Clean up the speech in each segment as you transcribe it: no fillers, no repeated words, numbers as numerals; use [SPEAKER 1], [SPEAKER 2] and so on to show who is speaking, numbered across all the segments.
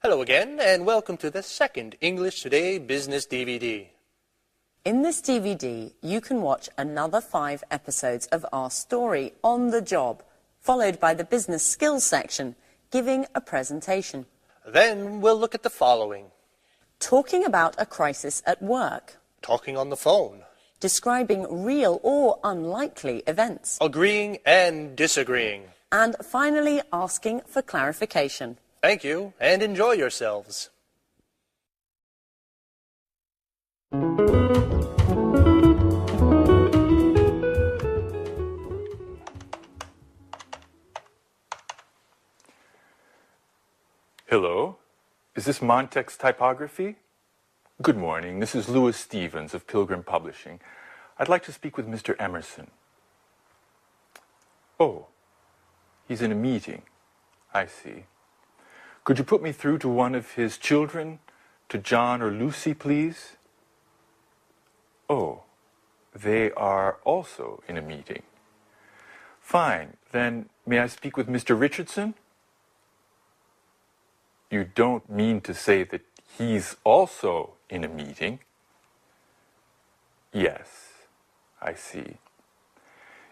[SPEAKER 1] Hello again, and welcome to the second English Today Business DVD.
[SPEAKER 2] In this DVD, you can watch another 5 episodes of our story on the job, followed by the business skills section, giving a presentation.
[SPEAKER 1] Then we'll look at the following.
[SPEAKER 2] Talking about a crisis at work.
[SPEAKER 1] Talking on the phone.
[SPEAKER 2] Describing real or unlikely events.
[SPEAKER 1] Agreeing and disagreeing.
[SPEAKER 2] And finally, asking for clarification.
[SPEAKER 1] Thank you, and enjoy yourselves.
[SPEAKER 3] Hello, is this Montex Typography? Good morning, this is Louis Stevens of Pilgrim Publishing. I'd like to speak with Mr. Emerson. Oh, he's in a meeting. I see. Could you put me through to one of his children, to John or Lucy, please? Oh, they are also in a meeting. Fine, then may I speak with Mr. Richardson? You don't mean to say that he's also in a meeting? Yes, I see.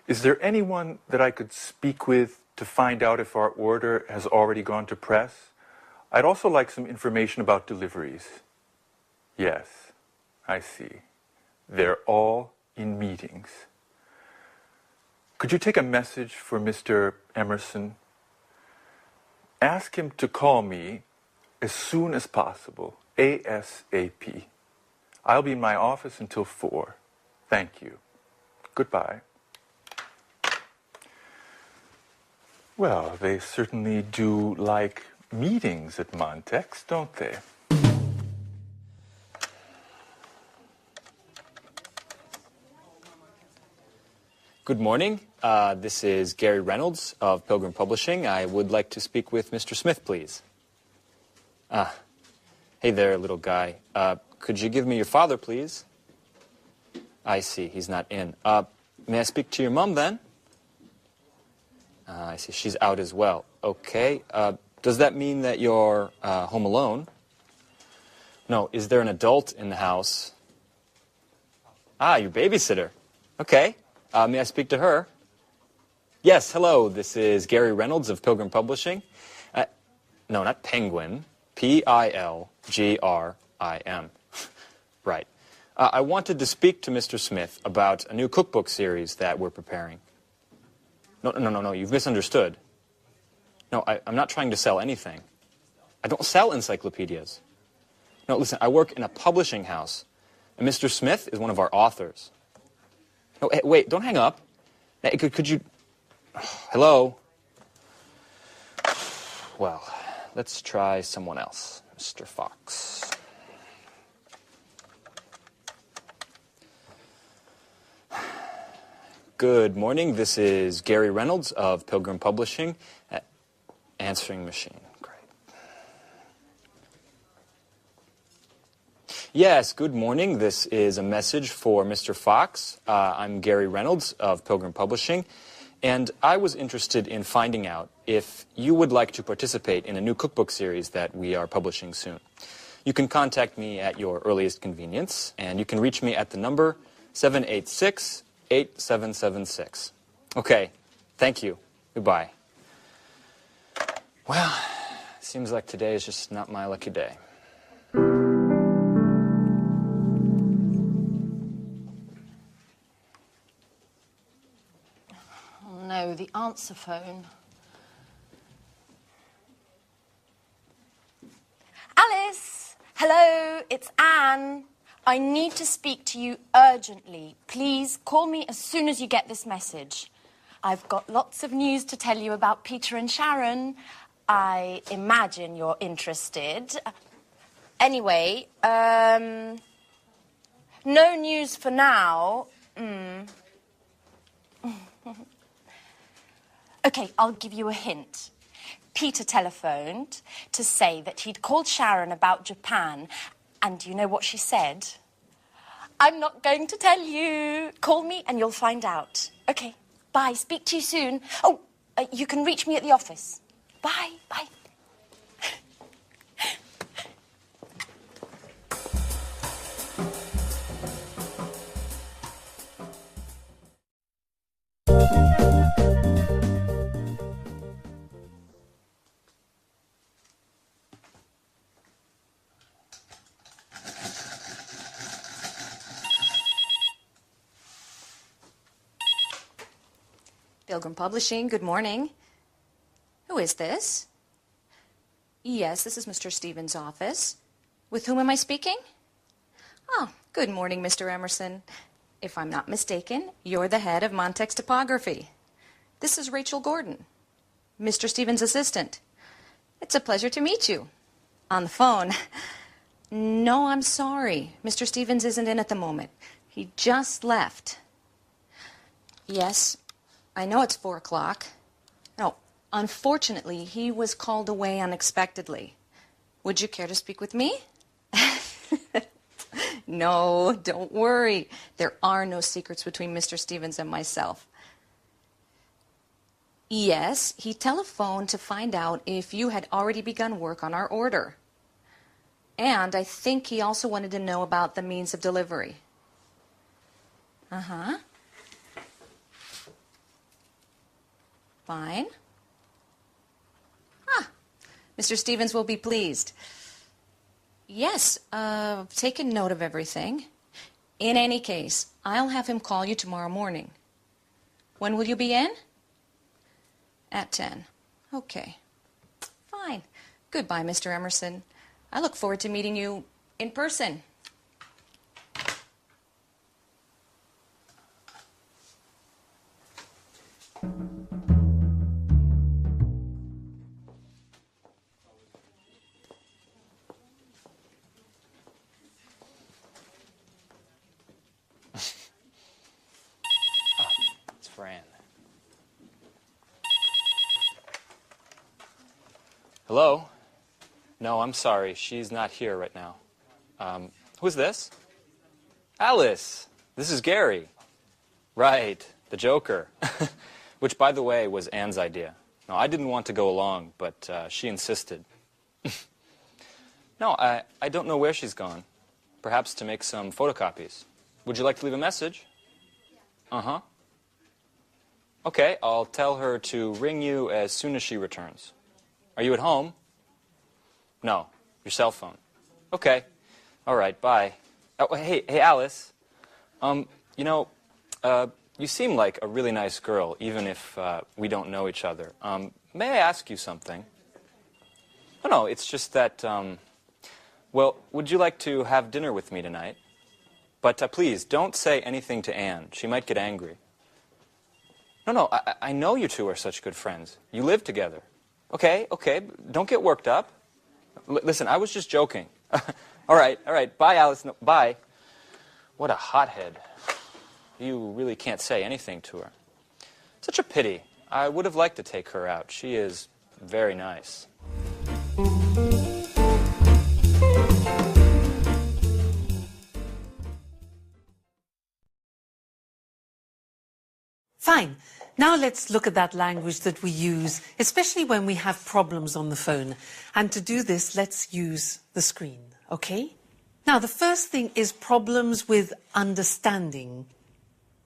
[SPEAKER 3] Is there anyone that I could speak with to find out if our order has already gone to press? I'd also like some information about deliveries. Yes, I see. They're all in meetings. Could you take a message for Mr. Emerson? Ask him to call me as soon as possible, ASAP. I'll be in my office until 4. Thank you. Goodbye. Well, they certainly do like meetings at Montex, don't they?
[SPEAKER 4] Good morning. This is Gary Reynolds of Pilgrim Publishing. I would like to speak with Mr. Smith, please. Hey there, little guy. Could you give me your father, please? I see, he's not in. May I speak to your mom, then? I see, she's out as well. Okay. Does that mean that you're home alone? No, is there an adult in the house? Your babysitter. Okay. May I speak to her? Yes, hello, this is Gary Reynolds of Pilgrim Publishing. No, not Penguin. Pilgrim. Right. I wanted to speak to Mr. Smith about a new cookbook series that we're preparing. No, you've misunderstood. No, I'm not trying to sell anything. I don't sell encyclopedias. No, listen, I work in a publishing house, and Mr. Smith is one of our authors. No, hey, wait, don't hang up. Hey, could you... Hello? Well, let's try someone else. Mr. Fox. Good morning. This is Gary Reynolds of Pilgrim Publishing. Answering machine. Great. Yes, good morning. This is a message for Mr. Fox. I'm Gary Reynolds of Pilgrim Publishing, and I was interested in finding out if you would like to participate in a new cookbook series that we are publishing soon. You can contact me at your earliest convenience, and you can reach me at the number 786-8776. Okay, thank you. Goodbye. Well, seems like today is just not my lucky day.
[SPEAKER 5] Oh no, the answer phone. Alice! Hello, it's Anne. I need to speak to you urgently. Please call me as soon as you get this message. I've got lots of news to tell you about Peter and Sharon. I imagine you're interested. Anyway, no news for now. Okay, I'll give you a hint. Peter telephoned to say that he'd called Sharon about Japan, and do you know what she said? I'm not going to tell you. Call me and you'll find out. Okay, bye. Speak to you soon. Oh, you can reach me at the office. Bye, bye.
[SPEAKER 6] Pilgrim Publishing, good morning. Who is this? Yes, this is Mr. Stevens' office. With whom am I speaking? Oh, good morning, Mr. Emerson. If I'm not mistaken, you're the head of Montex Typography. This is Rachel Gordon, Mr. Stevens' assistant. It's a pleasure to meet you. On the phone. No, I'm sorry. Mr. Stevens isn't in at the moment. He just left. Yes, I know it's 4 o'clock. No, unfortunately, he was called away unexpectedly. Would you care to speak with me? No, don't worry. There are no secrets between Mr. Stevens and myself. Yes, he telephoned to find out if you had already begun work on our order. And I think he also wanted to know about the means of delivery. Uh-huh. Fine. Ah, Mr. Stevens will be pleased. Yes, taken note of everything. In any case, I'll have him call you tomorrow morning. When will you be in? At 10. Okay. Fine. Goodbye, Mr. Emerson. I look forward to meeting you in person.
[SPEAKER 4] It's Fran. Hello? No, I'm sorry. She's not here right now. Who's this? Alice. This is Gary. Right, the Joker. Which, by the way, was Anne's idea. No, I didn't want to go along, but she insisted. No, I don't know where she's gone. Perhaps to make some photocopies. Would you like to leave a message? Uh-huh. Okay, I'll tell her to ring you as soon as she returns. Are you at home? No, your cell phone. Okay. All right, bye. Oh, hey, Alice. You seem like a really nice girl, even if we don't know each other. May I ask you something? No, it's just that, well, would you like to have dinner with me tonight? But please, don't say anything to Anne. She might get angry. No, I know you two are such good friends. You live together. Okay, don't get worked up. Listen, I was just joking. All right, bye, Alice. No, bye. What a hothead. You really can't say anything to her. Such a pity. I would have liked to take her out. She is very nice.
[SPEAKER 7] Fine. Now let's look at that language that we use, especially when we have problems on the phone. And to do this, let's use the screen, okay? Now, the first thing is problems with understanding.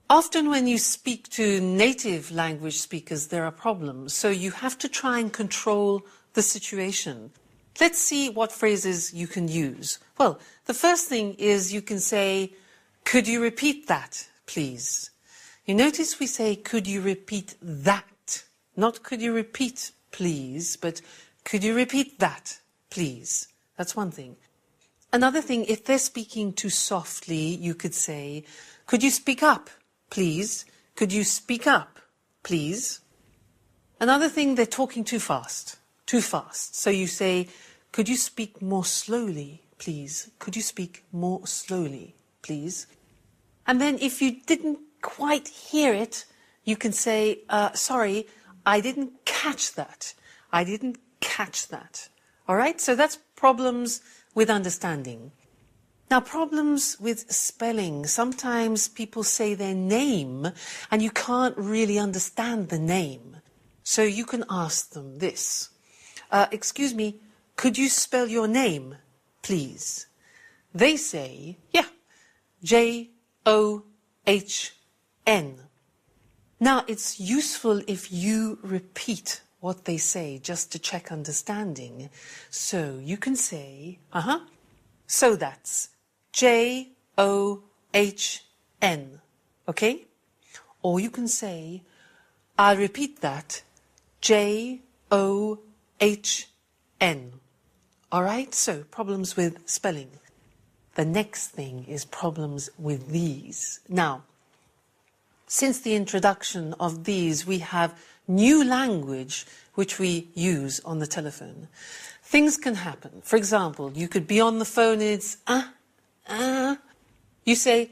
[SPEAKER 7] Often when you speak to native language speakers, there are problems. So you have to try and control the situation. Let's see what phrases you can use. Well, the first thing is you can say, could you repeat that, please? You notice we say, could you repeat that? Not could you repeat, please, but could you repeat that, please? That's one thing. Another thing, if they're speaking too softly, you could say, could you speak up, please? Could you speak up, please? Another thing, they're talking too fast, too fast. So you say, could you speak more slowly, please? Could you speak more slowly, please? And then if you didn't quite hear it, you can say, sorry, I didn't catch that. I didn't catch that. All right? So that's problems with understanding. Now, problems with spelling. Sometimes people say their name and you can't really understand the name. So you can ask them this. Excuse me, could you spell your name, please? They say, yeah, J-O-H-N. Now, it's useful if you repeat what they say just to check understanding. So you can say, so that's J-O-H-N, okay? Or you can say, I'll repeat that. J-O-H-N. All right, so problems with spelling. The next thing is problems with these. Now, since the introduction of these, we have new language which we use on the telephone. Things can happen. For example, you could be on the phone, it's You say,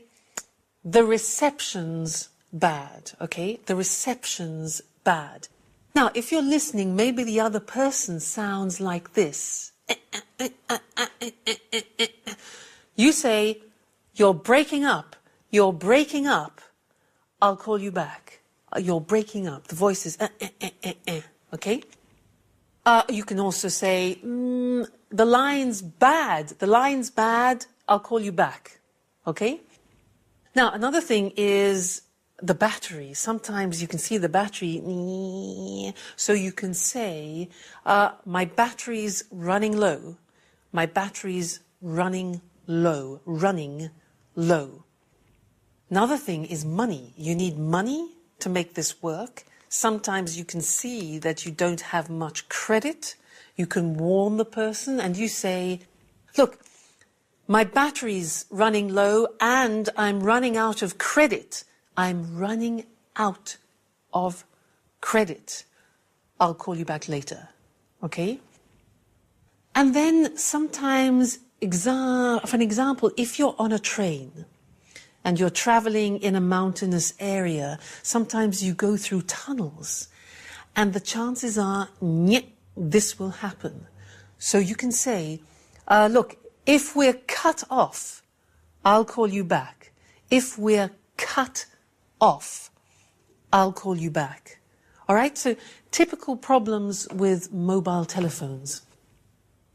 [SPEAKER 7] the reception's bad, okay? The reception's bad. Now, if you're listening, maybe the other person sounds like this. You say, you're breaking up. You're breaking up. I'll call you back. You're breaking up. The voice is okay? You can also say, the line's bad. The line's bad. I'll call you back. Okay? Now, another thing is the battery. Sometimes you can see the battery. So you can say, my battery's running low. My battery's running low. Running low. Another thing is money. You need money to make this work. Sometimes you can see that you don't have much credit. You can warn the person and you say, look, my battery's running low and I'm running out of credit. I'm running out of credit. I'll call you back later. Okay? And then sometimes, for an example, if you're on a train and you're traveling in a mountainous area, sometimes you go through tunnels and the chances are, this will happen. So you can say, look, if we're cut off, I'll call you back. If we're cut off, I'll call you back. All right? So typical problems with mobile telephones.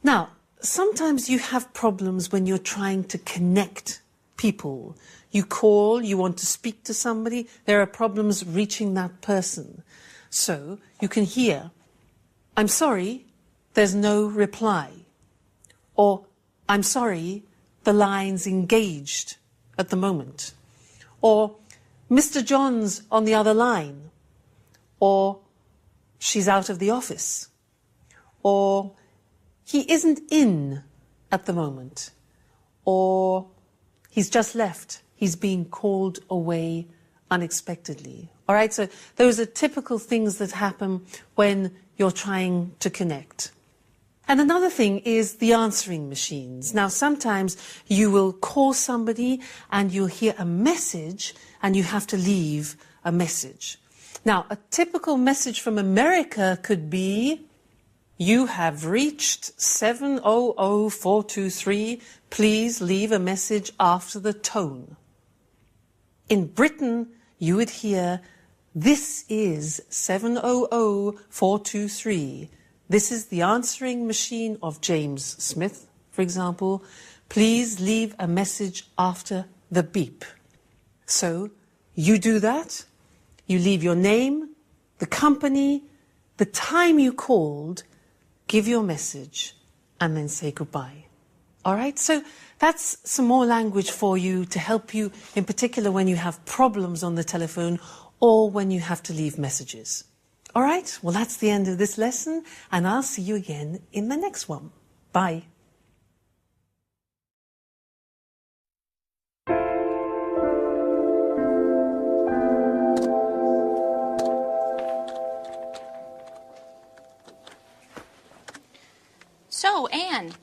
[SPEAKER 7] Now, sometimes you have problems when you're trying to connect people. You call, you want to speak to somebody, there are problems reaching that person. So you can hear, I'm sorry, there's no reply. Or, I'm sorry, the line's engaged at the moment. Or, Mr. John's on the other line. Or, she's out of the office. Or, he isn't in at the moment. Or, he's just left. He's being called away unexpectedly. All right, so those are typical things that happen when you're trying to connect. And another thing is the answering machines. Now, sometimes you will call somebody and you'll hear a message and you have to leave a message. Now, a typical message from America could be, you have reached 700-423. Please leave a message after the tone. In Britain, you would hear, this is 700-423. This is the answering machine of James Smith, for example. Please leave a message after the beep. So you do that. You leave your name, the company, the time you called, give your message, and then say goodbye. All right? So that's some more language for you to help you, in particular when you have problems on the telephone or when you have to leave messages. All right? Well, that's the end of this lesson, and I'll see you again in the next one. Bye.
[SPEAKER 6] So, Anne,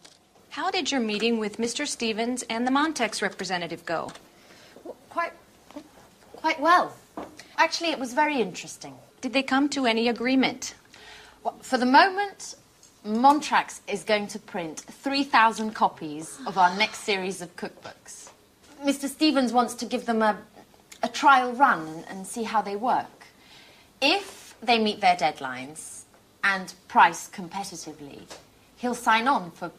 [SPEAKER 6] how did your meeting with Mr. Stevens and the Montex representative go?
[SPEAKER 5] Quite well. Actually, it was very interesting.
[SPEAKER 6] Did they come to any agreement?
[SPEAKER 5] Well, for the moment, Montrax is going to print 3,000 copies of our next series of cookbooks. Mr. Stevens wants to give them a trial run and see how they work. If they meet their deadlines and price competitively, he'll sign on for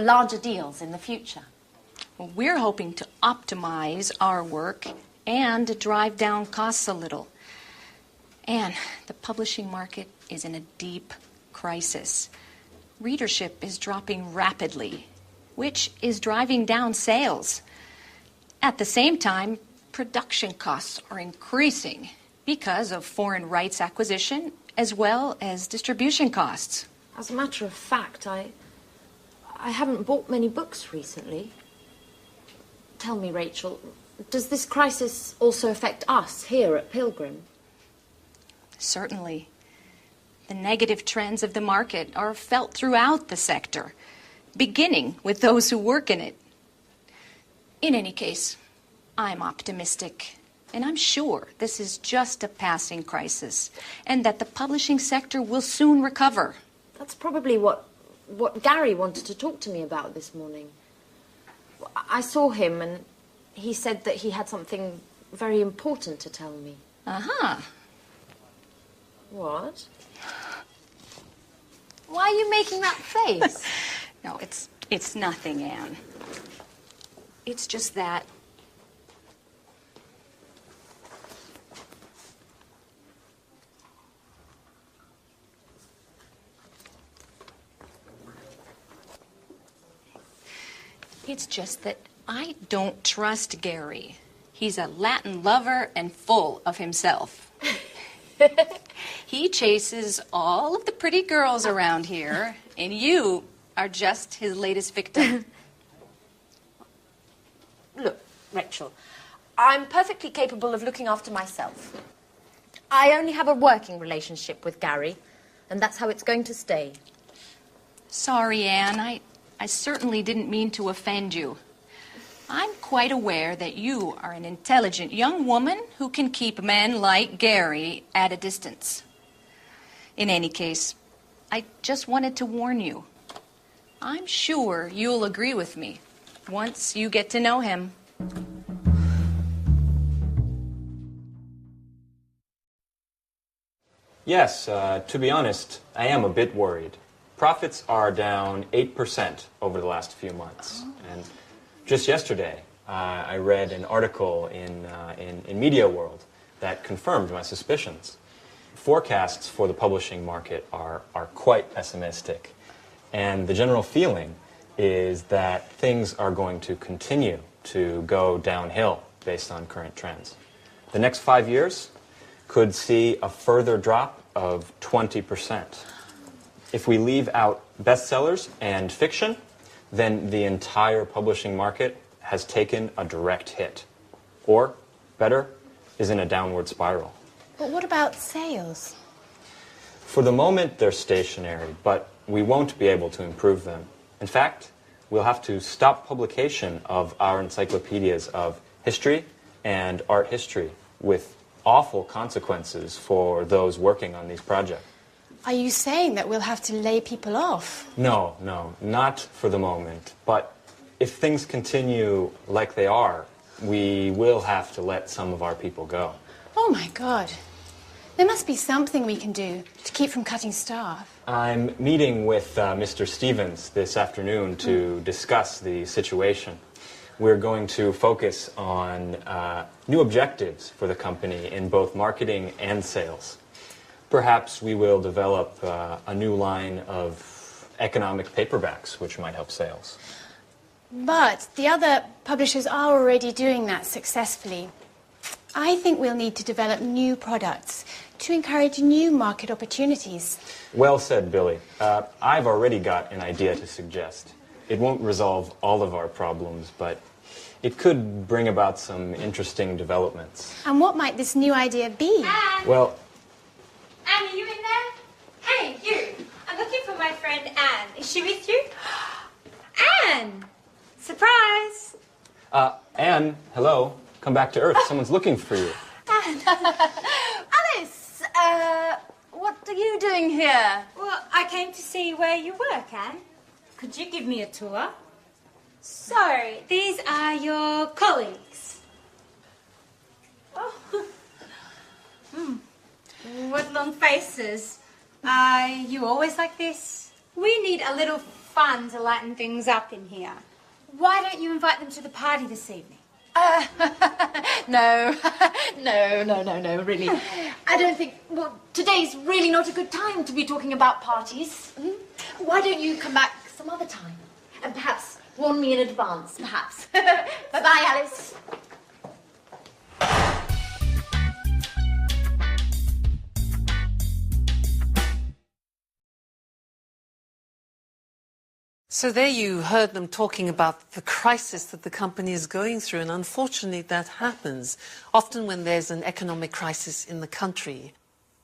[SPEAKER 5] larger deals in the future.
[SPEAKER 6] Well, we're hoping to optimize our work and drive down costs a little. And the publishing market is in a deep crisis. Readership is dropping rapidly, which is driving down sales. At the same time, production costs are increasing, because of foreign rights acquisition as well as distribution costs.
[SPEAKER 5] As a matter of fact, I haven't bought many books recently. Tell me, Rachel, does this crisis also affect us here at Pilgrim?
[SPEAKER 6] Certainly. The negative trends of the market are felt throughout the sector, beginning with those who work in it. In any case, I'm optimistic, and I'm sure this is just a passing crisis, and that the publishing sector will soon recover.
[SPEAKER 5] That's probably what Gary wanted to talk to me about this morning. I saw him, and he said that he had something very important to tell me.
[SPEAKER 6] Uh-huh.
[SPEAKER 5] What? Why are you making that face?
[SPEAKER 6] No, it's nothing, Anne. It's just that I don't trust Gary. He's a Latin lover and full of himself. He chases all of the pretty girls around here, and you are just his latest victim.
[SPEAKER 5] Look, Rachel, I'm perfectly capable of looking after myself. I only have a working relationship with Gary, and that's how it's going to stay.
[SPEAKER 6] Sorry, Anne. I certainly didn't mean to offend you. I'm quite aware that you are an intelligent young woman who can keep men like Gary at a distance. In any case, I just wanted to warn you. I'm sure you'll agree with me once you get to know him.
[SPEAKER 4] Yes, to be honest, I am a bit worried. Profits are down 8% over the last few months. And just yesterday, I read an article in Media World that confirmed my suspicions. Forecasts for the publishing market are quite pessimistic. And the general feeling is that things are going to continue to go downhill based on current trends. The next 5 years could see a further drop of 20%. If we leave out bestsellers and fiction, then the entire publishing market has taken a direct hit. Or, better, is in a downward spiral.
[SPEAKER 8] But what about sales?
[SPEAKER 4] For the moment, they're stationary, but we won't be able to improve them. In fact, we'll have to stop publication of our encyclopedias of history and art history, with awful consequences for those working on these projects.
[SPEAKER 8] Are you saying that we'll have to lay people off?
[SPEAKER 4] No, not for the moment. But if things continue like they are, we will have to let some of our people go.
[SPEAKER 8] Oh my God. There must be something we can do to keep from cutting staff.
[SPEAKER 4] I'm meeting with Mr. Stevens this afternoon to discuss the situation. We're going to focus on new objectives for the company in both marketing and sales. Perhaps we will develop a new line of economic paperbacks, which might help sales.
[SPEAKER 8] But the other publishers are already doing that successfully. I think we'll need to develop new products to encourage new market opportunities.
[SPEAKER 4] Well said, Billy. I've already got an idea to suggest. It won't resolve all of our problems, but it could bring about some interesting developments.
[SPEAKER 8] And what might this new idea be?
[SPEAKER 9] Anne!
[SPEAKER 4] Well,
[SPEAKER 9] Anne, are you in there? Hey, you! I'm looking for my friend Anne. Is she with you? Anne! Surprise!
[SPEAKER 4] Anne, hello. Come back to Earth. Someone's looking for you.
[SPEAKER 5] Alice, what are you doing here?
[SPEAKER 9] Well, I came to see where you work, Anne. Could you give me a tour? So, these are your colleagues. Oh. What long faces. Are you always like this? We need a little fun to lighten things up in here. Why don't you invite them to the party this evening?
[SPEAKER 5] No, really. I don't think, well, today's really not a good time to be talking about parties. Why don't you come back some other time? And perhaps warn me in advance, perhaps. Bye-bye, Alice.
[SPEAKER 7] So there you heard them talking about the crisis that the company is going through, and unfortunately that happens often when there's an economic crisis in the country.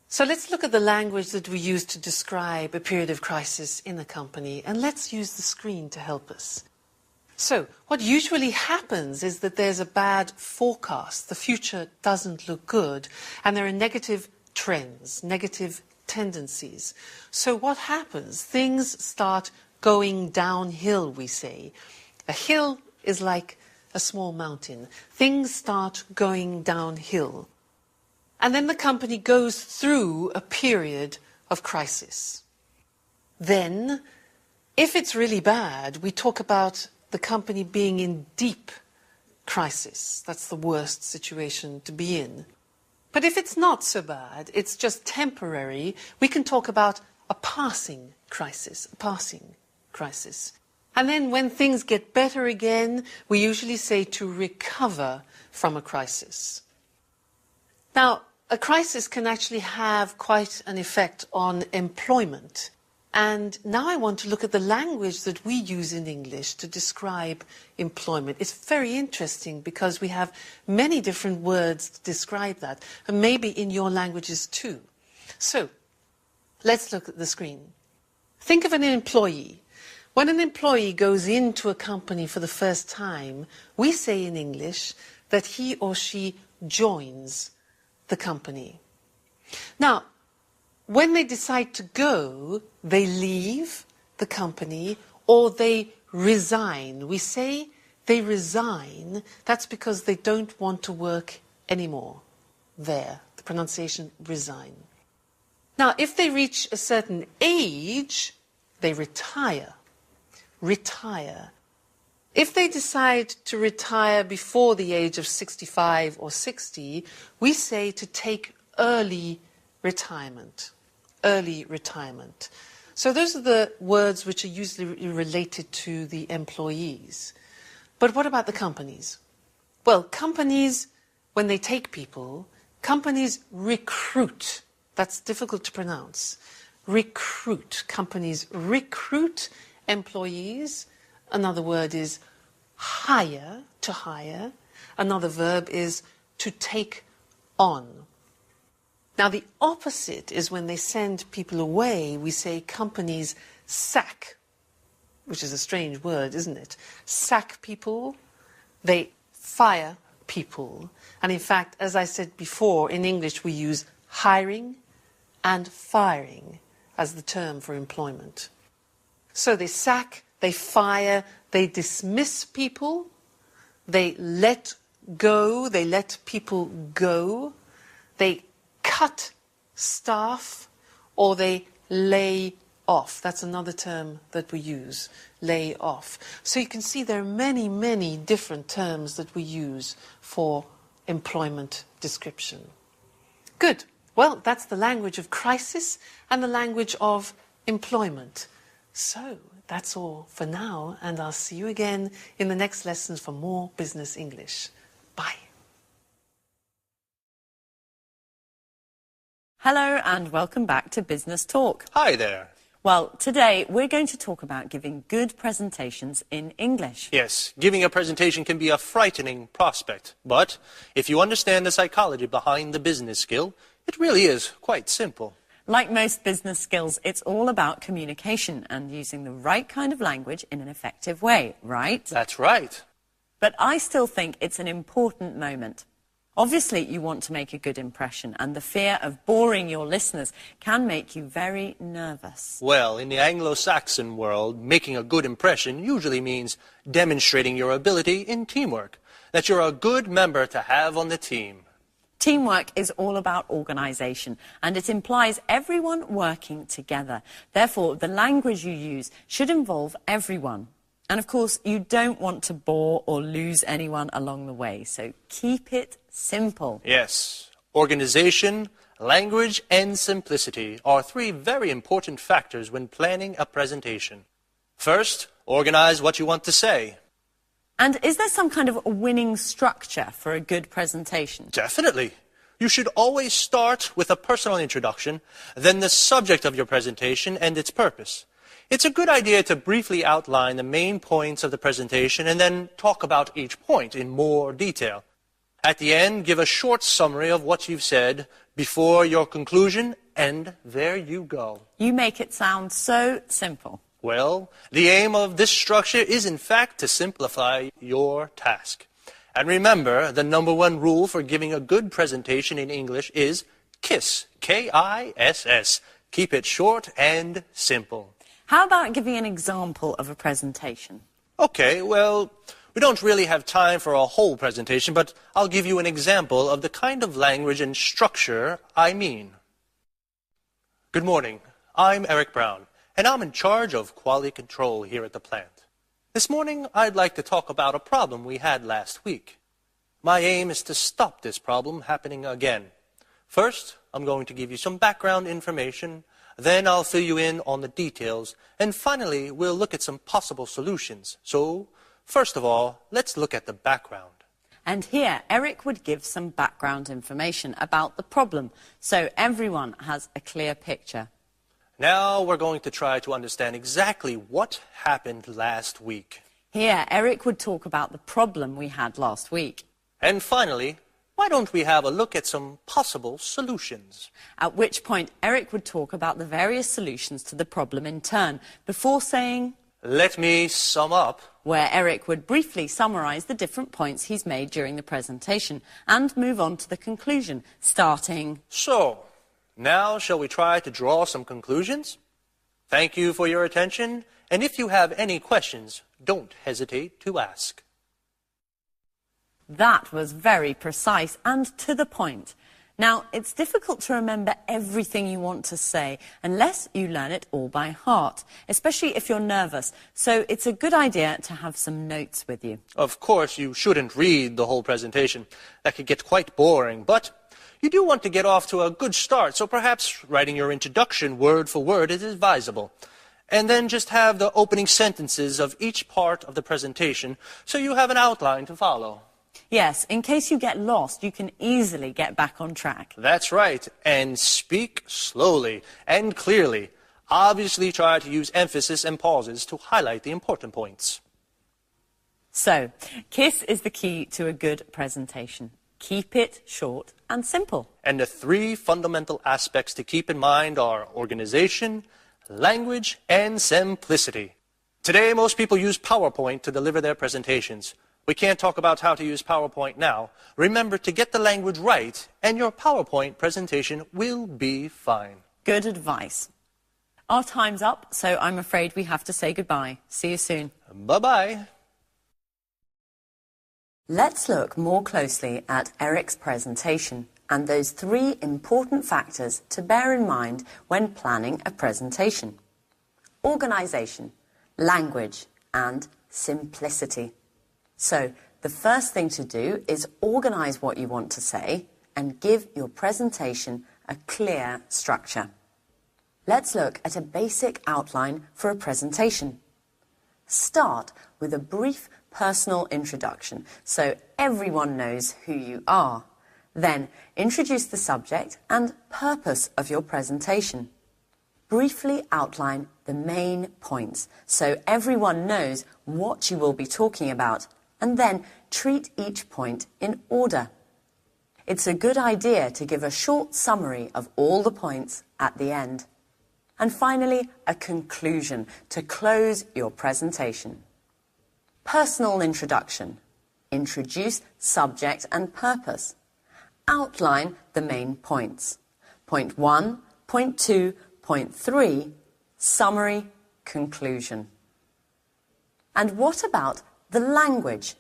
[SPEAKER 7] So let's look at the language that we use to describe a period of crisis in a company, and let's use the screen to help us. So what usually happens is that there's a bad forecast. The future doesn't look good, and there are negative trends, negative tendencies. So what happens? Things start going downhill, we say. A hill is like a small mountain. Things start going downhill. And then the company goes through a period of crisis. Then, if it's really bad, we talk about the company being in deep crisis. That's the worst situation to be in. But if it's not so bad, it's just temporary, we can talk about a passing crisis, And then when things get better again, we usually say to recover from a crisis. Now, a crisis can actually have quite an effect on employment. And now I want to look at the language that we use in English to describe employment. It's very interesting because we have many different words to describe that, and maybe in your languages too. So, let's look at the screen. Think of an employee. When an employee goes into a company for the first time, we say in English that he or she joins the company. Now, when they decide to go, they leave the company or they resign. We say they resign. That's because they don't want to work anymore there. The pronunciation resign. Now, if they reach a certain age, they retire. Retire. If they decide to retire before the age of 65 or 60, we say to take early retirement. Early retirement. So those are the words which are usually related to the employees. But what about the companies? Well, companies, when they take people, companies recruit. That's difficult to pronounce. Recruit. Companies recruit employees. Another word is hire, to hire. Another verb is to take on. Now, the opposite is when they send people away, we say companies sack, which is a strange word, isn't it? Sack people, they fire people. And in fact, as I said before, in English we use hiring and firing as the term for employment. So they sack, they fire, they dismiss people, they let go, they let people go, they cut staff, or they lay off. That's another term that we use, lay off. So you can see there are many, many different terms that we use for employment description. Good. Well, that's the language of crisis and the language of employment. So that's all for now, and I'll see you again in the next lessons for more business English. Bye.
[SPEAKER 2] Hello and welcome back to Business Talk.
[SPEAKER 1] Hi there.
[SPEAKER 2] Well, today we're going to talk about giving good presentations in English.
[SPEAKER 1] Yes, giving a presentation can be a frightening prospect, but if you understand the psychology behind the business skill, it really is quite simple.
[SPEAKER 2] Like most business skills, it's all about communication and using the right kind of language in an effective way, right?
[SPEAKER 1] That's right.
[SPEAKER 2] But I still think it's an important moment. Obviously, you want to make a good impression, and the fear of boring your listeners can make you very nervous.
[SPEAKER 1] Well, in the Anglo-Saxon world, making a good impression usually means demonstrating your ability in teamwork, that you're a good member to have on the team.
[SPEAKER 2] Teamwork is all about organisation, and it implies everyone working together. Therefore, the language you use should involve everyone. And of course, you don't want to bore or lose anyone along the way, so keep it simple.
[SPEAKER 1] Yes. Organisation, language, and simplicity are three very important factors when planning a presentation. First, organize what you want to say.
[SPEAKER 2] And is there some kind of a winning structure for a good presentation?
[SPEAKER 1] Definitely. You should always start with a personal introduction, then the subject of your presentation and its purpose. It's a good idea to briefly outline the main points of the presentation and then talk about each point in more detail. At the end, give a short summary of what you've said before your conclusion, and there you go.
[SPEAKER 2] You make it sound so simple.
[SPEAKER 1] Well, the aim of this structure is in fact to simplify your task. And remember, the number one rule for giving a good presentation in English is KISS, K-I-S-S. Keep it short and simple.
[SPEAKER 2] How about giving an example of a presentation?
[SPEAKER 1] Okay, well, we don't really have time for a whole presentation, but I'll give you an example of the kind of language and structure I mean. Good morning. I'm Eric Brown, and I'm in charge of quality control here at the plant. This morning, I'd like to talk about a problem we had last week. My aim is to stop this problem happening again. First, I'm going to give you some background information, then I'll fill you in on the details, and finally, we'll look at some possible solutions. So, first of all, let's look at the background.
[SPEAKER 2] And here, Eric would give some background information about the problem, so everyone has a clear picture.
[SPEAKER 1] Now we're going to try to understand exactly what happened last week.
[SPEAKER 2] Here, Eric would talk about the problem we had last week.
[SPEAKER 1] And finally, why don't we have a look at some possible solutions?
[SPEAKER 2] At which point, Eric would talk about the various solutions to the problem in turn, before saying,
[SPEAKER 1] let me sum up.
[SPEAKER 2] Where Eric would briefly summarize the different points he's made during the presentation and move on to the conclusion, starting...
[SPEAKER 1] So, now shall we try to draw some conclusions? Thank you for your attention, and if you have any questions, don't hesitate to ask.
[SPEAKER 2] That was very precise and to the point. Now, it's difficult to remember everything you want to say unless you learn it all by heart, especially if you're nervous. So it's a good idea to have some notes with you.
[SPEAKER 1] Of course, you shouldn't read the whole presentation. That could get quite boring, but you do want to get off to a good start, so perhaps writing your introduction word for word is advisable. And then just have the opening sentences of each part of the presentation so you have an outline to follow.
[SPEAKER 2] Yes, in case you get lost, you can easily get back on track.
[SPEAKER 1] That's right, and speak slowly and clearly. Obviously, try to use emphasis and pauses to highlight the important points.
[SPEAKER 2] So, KISS is the key to a good presentation. Keep it short and simple.
[SPEAKER 1] And the three fundamental aspects to keep in mind are organization, language, and simplicity. Today, most people use PowerPoint to deliver their presentations. We can't talk about how to use PowerPoint now. Remember to get the language right, and your PowerPoint presentation will be fine.
[SPEAKER 2] Good advice. Our time's up, so I'm afraid we have to say goodbye. See you soon.
[SPEAKER 1] Bye-bye.
[SPEAKER 2] Let's look more closely at Eric's presentation and those three important factors to bear in mind when planning a presentation: organization, language, and simplicity. So, the first thing to do is organize what you want to say and give your presentation a clear structure. Let's look at a basic outline for a presentation. Start with a brief personal introduction so everyone knows who you are. Then, introduce the subject and purpose of your presentation. Briefly outline the main points so everyone knows what you will be talking about, and then treat each point in order. It's a good idea to give a short summary of all the points at the end. And finally, a conclusion to close your presentation. Personal introduction. Introduce subject and purpose. Outline the main points. Point 1, point 2, point 3, summary, conclusion. And what about the language?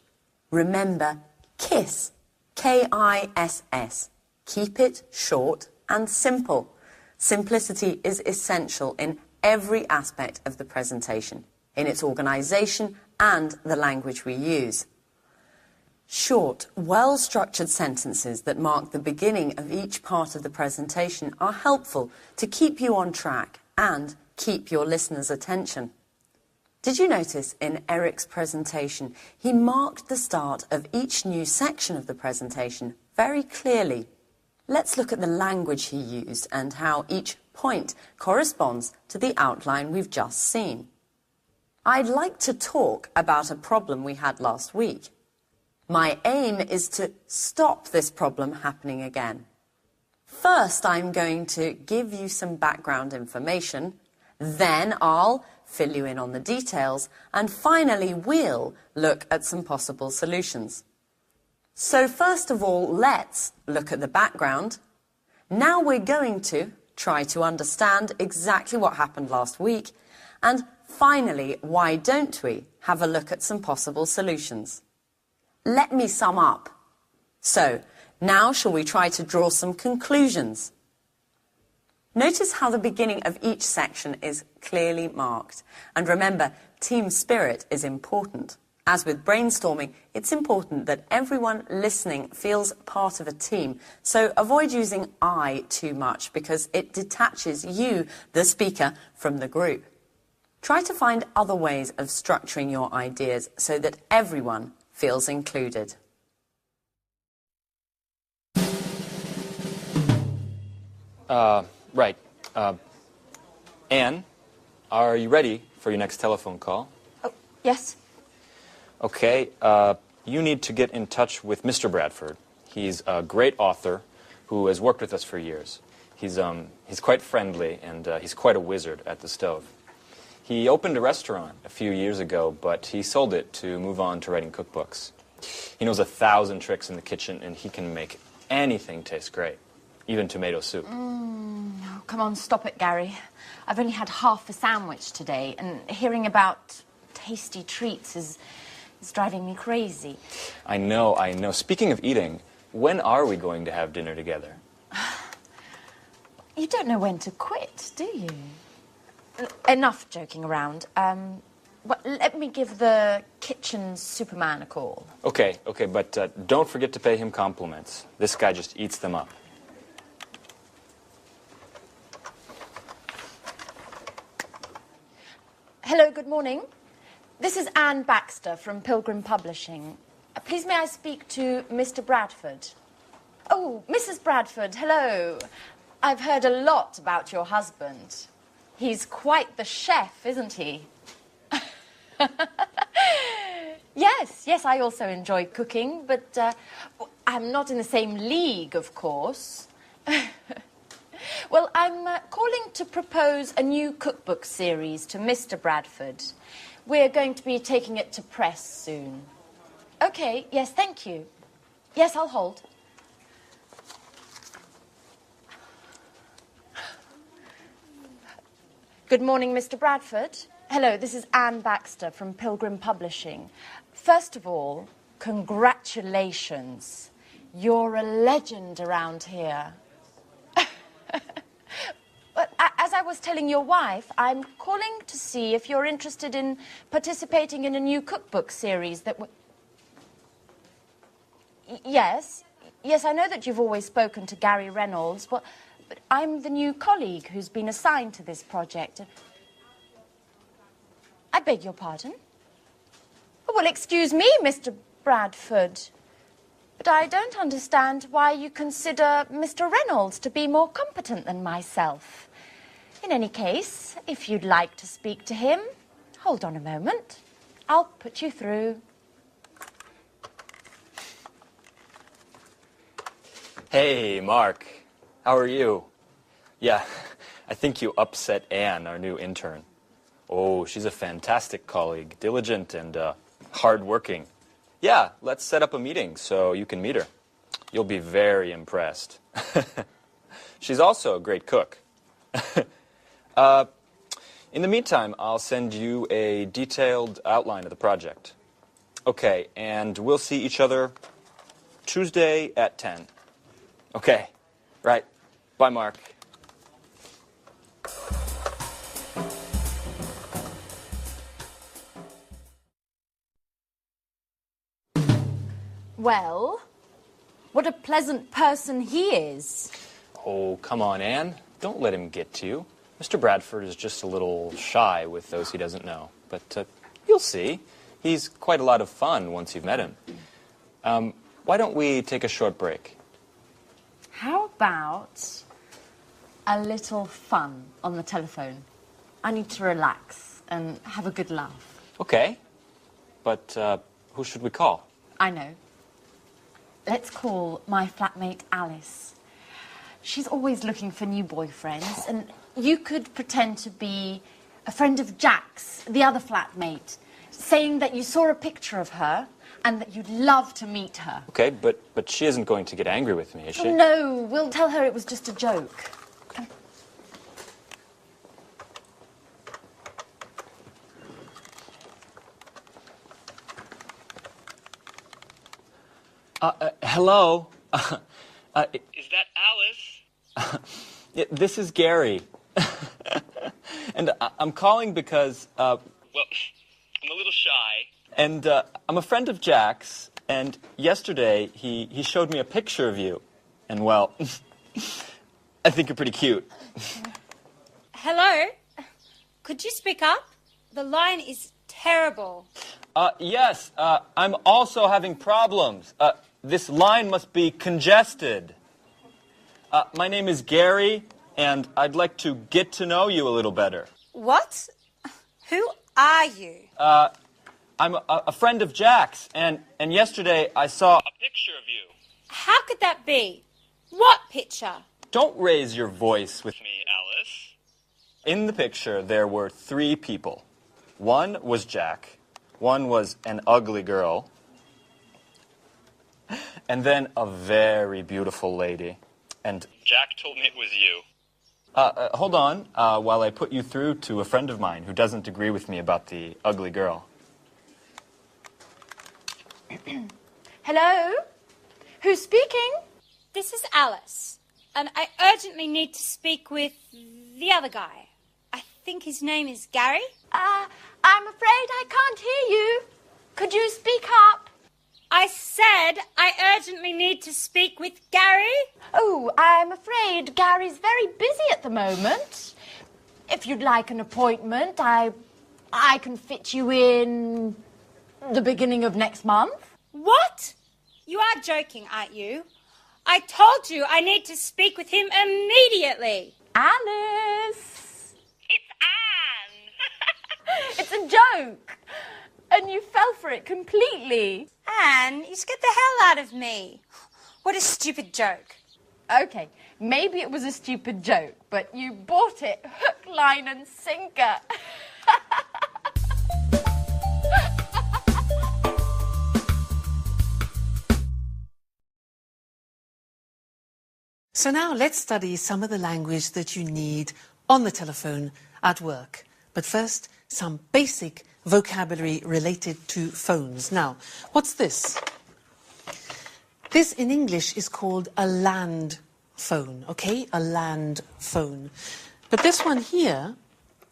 [SPEAKER 2] Remember, KISS, K-I-S-S. Keep it short and simple. Simplicity is essential in every aspect of the presentation, in its organization and the language we use. Short, well-structured sentences that mark the beginning of each part of the presentation are helpful to keep you on track and keep your listeners' attention. Did you notice in Eric's presentation, he marked the start of each new section of the presentation very clearly? Let's look at the language he used and how each point corresponds to the outline we've just seen. I'd like to talk about a problem we had last week. My aim is to stop this problem happening again. First, I'm going to give you some background information, then I'll fill you in on the details, and finally we'll look at some possible solutions. So first of all, let's look at the background. Now we're going to try to understand exactly what happened last week, and finally, why don't we have a look at some possible solutions? Let me sum up. So, now shall we try to draw some conclusions? Notice how the beginning of each section is clearly marked. And remember, team spirit is important. As with brainstorming, it's important that everyone listening feels part of a team. So avoid using I too much because it detaches you, the speaker, from the group. Try to find other ways of structuring your ideas so that everyone feels included.
[SPEAKER 4] Right. Anne, are you ready for your next telephone call?
[SPEAKER 5] Oh, yes.
[SPEAKER 4] Okay, you need to get in touch with Mr. Bradford. He's a great author who has worked with us for years. He's quite friendly, and he's quite a wizard at the stove. He opened a restaurant a few years ago, but he sold it to move on to writing cookbooks. He knows 1,000 tricks in the kitchen, and he can make anything taste great, even tomato soup.
[SPEAKER 5] Oh, come on, stop it, Gary. I've only had half a sandwich today, and hearing about tasty treats is driving me crazy.
[SPEAKER 4] I know. Speaking of eating, when are we going to have dinner together?
[SPEAKER 5] You don't know when to quit, do you? Enough joking around. Well, let me give the kitchen superman a call.
[SPEAKER 4] Okay, but don't forget to pay him compliments. This guy just eats them up.
[SPEAKER 5] Hello, good morning. This is Anne Baxter from Pilgrim Publishing. Please may I speak to Mr. Bradford? Oh, Mrs. Bradford, hello. I've heard a lot about your husband. He's quite the chef, isn't he? Yes, I also enjoy cooking, but I'm not in the same league, of course. Well, I'm calling to propose a new cookbook series to Mr. Bradford. We're going to be taking it to press soon. Okay, yes, thank you. Yes, I'll hold. Good morning, Mr. Bradford. Hello, this is Anne Baxter from Pilgrim Publishing. First of all, congratulations. You're a legend around here. But as I was telling your wife, I'm calling to see if you're interested in participating in a new cookbook series that Yes, I know that you've always spoken to Gary Reynolds, but I'm the new colleague who's been assigned to this project. I beg your pardon? Well, excuse me, Mr. Bradford, but I don't understand why you consider Mr. Reynolds to be more competent than myself. In any case, if you'd like to speak to him, hold on a moment. I'll put you through.
[SPEAKER 4] Hey, Mark. How are you? Yeah, I think you upset Anne, our new intern. Oh, she's a fantastic colleague, diligent and hardworking. Yeah, let's set up a meeting so you can meet her. You'll be very impressed. She's also a great cook. In the meantime, I'll send you a detailed outline of the project. Okay, and we'll see each other Tuesday at 10. Okay, right. Bye, Mark.
[SPEAKER 5] Well, what a pleasant person he is.
[SPEAKER 4] Oh, come on, Anne. Don't let him get to you. Mr. Bradford is just a little shy with those he doesn't know. But you'll see. He's quite a lot of fun once you've met him. Why don't we take a short break?
[SPEAKER 5] How about
[SPEAKER 2] a little fun on the telephone. I need to relax and have a good laugh.
[SPEAKER 4] Okay. But who should we call?
[SPEAKER 2] I know. Let's call my flatmate Alice. She's always looking for new boyfriends, and you could pretend to be a friend of Jack's, the other flatmate, saying that you saw a picture of her and that you'd love to meet her.
[SPEAKER 4] Okay, but she isn't going to get angry with me, is she?
[SPEAKER 2] Oh, no, we'll tell her it was just a joke. Come.
[SPEAKER 4] Hello?
[SPEAKER 10] Is that Alice?
[SPEAKER 4] Yeah, this is Gary. And I'm calling because,
[SPEAKER 10] Well, I'm a little shy.
[SPEAKER 4] and I'm a friend of Jack's, and yesterday he showed me a picture of you. And, well, I think you're pretty cute.
[SPEAKER 9] Hello? Could you speak up? The line is terrible.
[SPEAKER 4] Yes, I'm also having problems. This line must be congested. My name is Gary, and I'd like to get to know you a little better.
[SPEAKER 9] What? Who are you?
[SPEAKER 4] I'm a friend of Jack's, and yesterday I saw a picture of you.
[SPEAKER 9] How could that be? What picture?
[SPEAKER 4] Don't raise your voice with me.
[SPEAKER 10] Me, Alice.
[SPEAKER 4] In the picture, there were 3 people. One was Jack, one was an ugly girl, and then a very beautiful lady. And
[SPEAKER 10] Jack told me it was you.
[SPEAKER 4] hold on, while I put you through to a friend of mine who doesn't agree with me about the ugly girl.
[SPEAKER 5] Hello? Who's speaking?
[SPEAKER 9] This is Alice, and I urgently need to speak with the other guy. I think his name is Gary.
[SPEAKER 5] I'm afraid I can't hear you. Could you speak up?
[SPEAKER 9] I said I urgently need to speak with Gary.
[SPEAKER 5] Oh, I'm afraid Gary's very busy at the moment. If you'd like an appointment, I can fit you in the beginning of next month.
[SPEAKER 9] What? You are joking, aren't you? I told you I need to speak with him immediately.
[SPEAKER 5] Alice!
[SPEAKER 9] It's Anne.
[SPEAKER 5] It's a joke. And you fell for it completely.
[SPEAKER 9] Anne, you scared the hell out of me. What a stupid joke.
[SPEAKER 5] Okay, maybe it was a stupid joke, but you bought it hook, line and sinker.
[SPEAKER 7] So now let's study some of the language that you need on the telephone at work. But first, some basic vocabulary related to phones. Now, what's this? This in English is called a land phone, okay? A land phone. But this one here,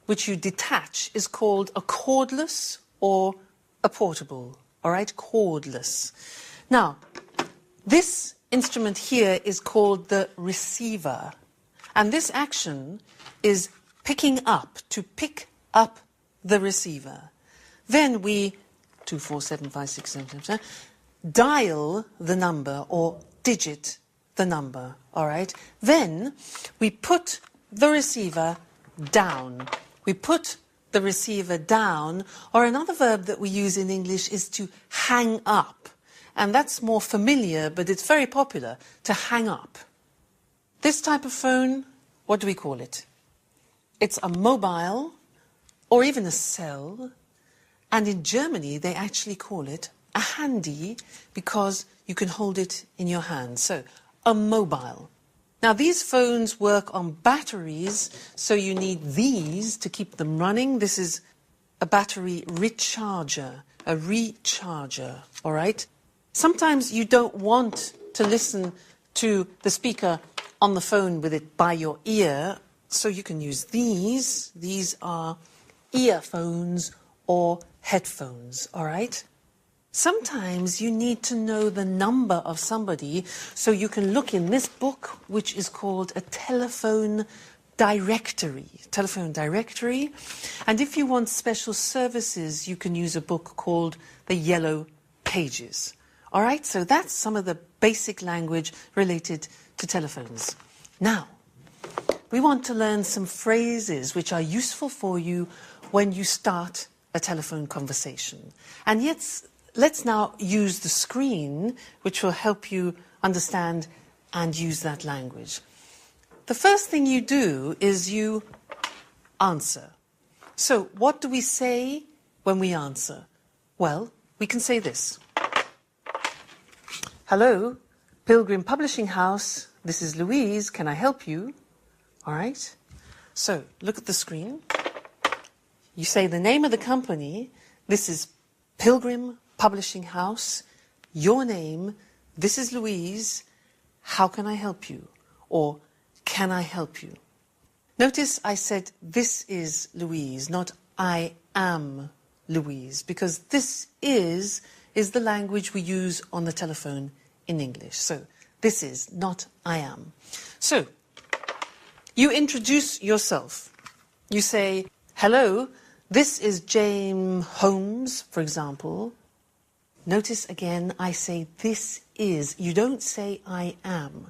[SPEAKER 7] which you detach, is called a cordless or a portable, all right? Cordless. Now, this instrument here is called the receiver. And this action is picking up, to pick up the receiver. Then we, 2, 4, 7, 5, 6, 7, 7, dial the number or digit the number, all right? Then we put the receiver down. We put the receiver down, or another verb that we use in English is to hang up. And that's more familiar, but it's very popular, to hang up. This type of phone, what do we call it? It's a mobile, or even a cell. And in Germany, they actually call it a handy, because you can hold it in your hand. So, a mobile. Now, these phones work on batteries, so you need these to keep them running. This is a battery recharger, all right? Sometimes you don't want to listen to the speaker on the phone with it by your ear, so you can use these. These are earphones or headphones, all right? Sometimes you need to know the number of somebody, so you can look in this book, which is called a telephone directory. And if you want special services, you can use a book called the Yellow Pages. All right, so that's some of the basic language related to telephones. Now, we want to learn some phrases which are useful for you when you start a telephone conversation. And yet, let's now use the screen, which will help you understand and use that language. The first thing you do is you answer. So, what do we say when we answer? Well, we can say this. Hello, Pilgrim Publishing House. This is Louise. Can I help you? All right. So, look at the screen. You say the name of the company. This is Pilgrim Publishing House. Your name. This is Louise. How can I help you? Or, can I help you? Notice I said, this is Louise, not I am Louise, because this is the language we use on the telephone in English. So, this is, not I am. So, you introduce yourself. You say, hello, this is James Holmes, for example. Notice again, I say this is. You don't say I am.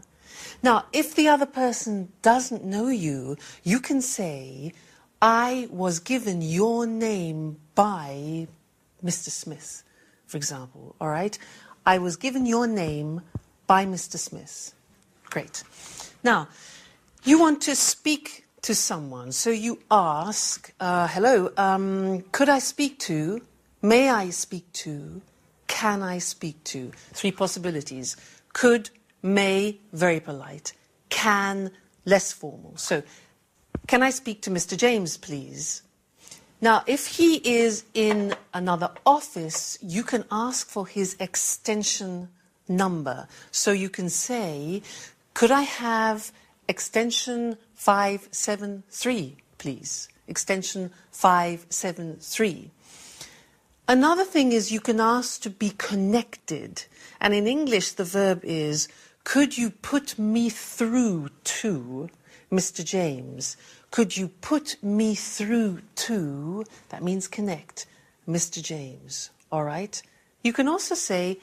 [SPEAKER 7] Now, if the other person doesn't know you, you can say, I was given your name by Mr. Smith, for example, all right? I was given your name by Mr. Smith. Great. Now, you want to speak to someone, so you ask, hello, could I speak to, may I speak to, can I speak to? 3 possibilities. Could, may, very polite. Can, less formal. So, can I speak to Mr. James, please? Now, if he is in another office, you can ask for his extension number. So you can say, could I have extension 573, please? Extension 573. Another thing is you can ask to be connected. And in English, the verb is, could you put me through to Mr. James? Could you put me through to, that means connect, Mr. James, all right? You can also say,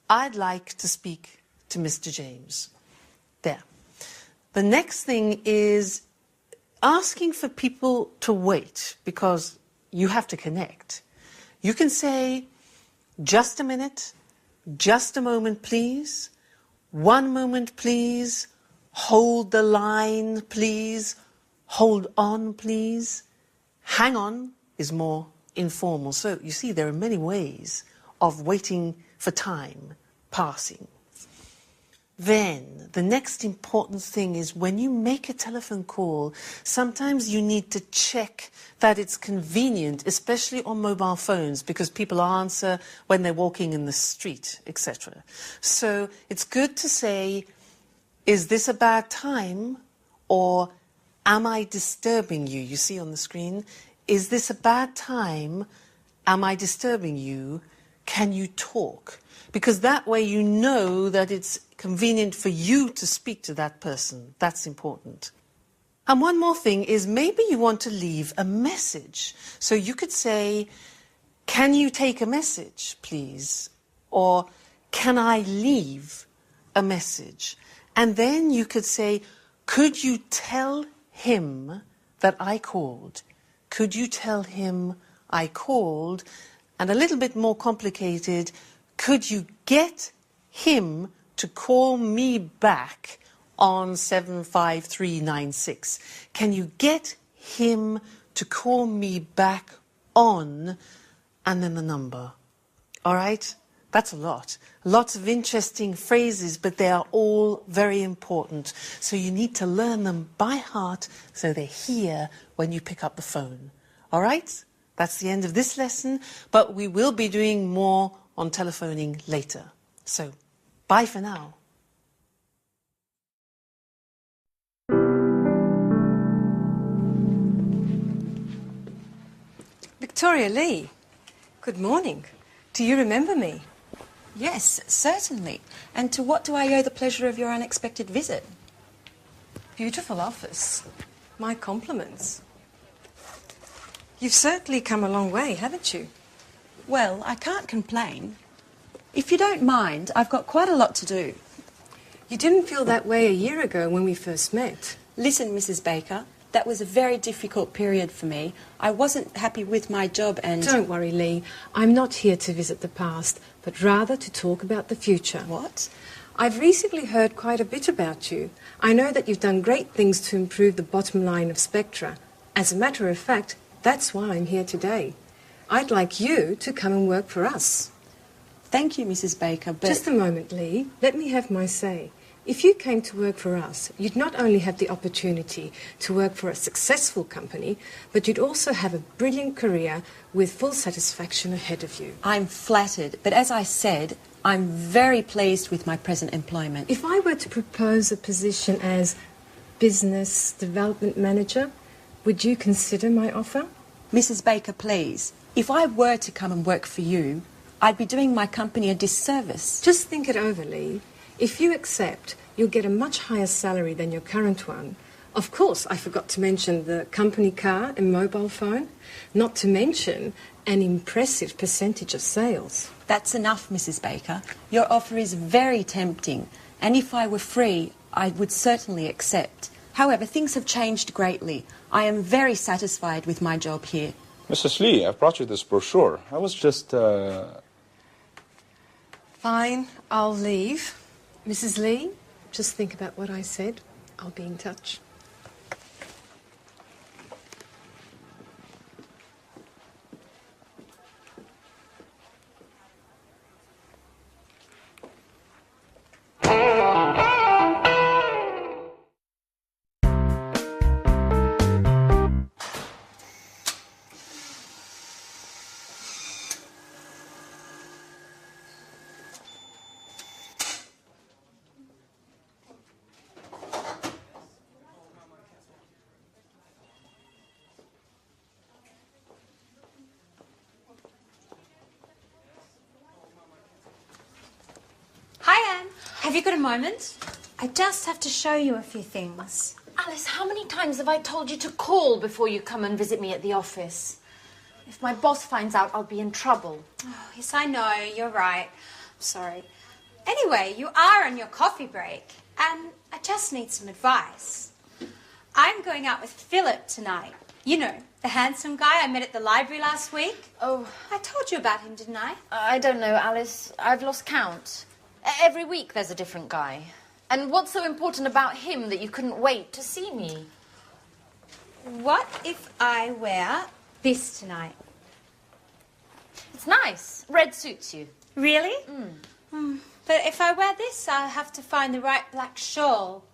[SPEAKER 7] I'd like to speak to Mr. James. There. The next thing is asking for people to wait, because you have to connect. You can say, just a minute, just a moment, please, 1 moment, please, hold the line, please, hold on, please. Hang on is more informal. So you see, there are many ways of waiting for time passing. Then, the next important thing is when you make a telephone call, sometimes you need to check that it's convenient, especially on mobile phones, because people answer when they're walking in the street, etc. So it's good to say, is this a bad time? Or, am I disturbing you? You see on the screen, is this a bad time? Am I disturbing you? Can you talk? Because that way you know that it's convenient for you to speak to that person. That's important. And one more thing is maybe you want to leave a message. So you could say, can you take a message, please? Or, can I leave a message? And then you could say, could you tell him that I called? Could you tell him I called? And a little bit more complicated, could you get him to call me back on 75396? Can you get him to call me back on, and then the number? All right? That's a lot. Lots of interesting phrases, but they are all very important. So you need to learn them by heart so they're here when you pick up the phone. All right? That's the end of this lesson, but we will be doing more on telephoning later. So, bye for now.
[SPEAKER 11] Victoria Lee, good morning. Do you remember me?
[SPEAKER 2] Yes, certainly. And to what do I owe the pleasure of your unexpected visit?
[SPEAKER 11] Beautiful office. My compliments. You've certainly come a long way, haven't you?
[SPEAKER 2] Well, I can't complain. If you don't mind, I've got quite a lot to do.
[SPEAKER 11] You didn't feel that way a year ago when we first met.
[SPEAKER 2] Listen, Mrs. Baker, that was a very difficult period for me. I wasn't happy with my job and...
[SPEAKER 11] Don't worry, Lee. I'm not here to visit the past, but rather to talk about the future.
[SPEAKER 2] What?
[SPEAKER 11] I've recently heard quite a bit about you. I know that you've done great things to improve the bottom line of Spectra. As a matter of fact, that's why I'm here today. I'd like you to come and work for us.
[SPEAKER 2] Thank you, Mrs. Baker, but...
[SPEAKER 11] Just a moment, Lee. Let me have my say. If you came to work for us, you'd not only have the opportunity to work for a successful company, but you'd also have a brilliant career with full satisfaction ahead of you.
[SPEAKER 2] I'm flattered, but as I said, I'm very pleased with my present employment.
[SPEAKER 11] If I were to propose a position as business development manager, would you consider my offer?
[SPEAKER 2] Mrs. Baker, please. If I were to come and work for you, I'd be doing my company a disservice.
[SPEAKER 11] Just think it over, Lee. If you accept, you'll get a much higher salary than your current one. Of course, I forgot to mention the company car and mobile phone, not to mention an impressive percentage of sales.
[SPEAKER 2] That's enough, Mrs. Baker. Your offer is very tempting, and if I were free, I would certainly accept. However, things have changed greatly. I am very satisfied with my job here.
[SPEAKER 12] Mrs. Lee, I've brought you this brochure. I was just,
[SPEAKER 11] Fine, I'll leave. Mrs. Lee, just think about what I said. I'll be in touch.
[SPEAKER 9] Hi, Anne. Have you got a moment? I just have to show you a few things.
[SPEAKER 5] Alice, how many times have I told you to call before you come and visit me at the office? If my boss finds out, I'll be in trouble.
[SPEAKER 9] Oh, yes, I know. You're right. I'm sorry. Anyway, you are on your coffee break, and I just need some advice. I'm going out with Philip tonight. You know, the handsome guy I met at the library last week.
[SPEAKER 5] Oh.
[SPEAKER 9] I told you about him, didn't I?
[SPEAKER 5] I don't know, Alice. I've lost count. Every week there's a different guy. And what's so important about him that you couldn't wait to see me?
[SPEAKER 9] What if I wear this tonight?
[SPEAKER 5] It's nice. Red suits you.
[SPEAKER 9] Really? But if I wear this, I'll have to find the right black shawl.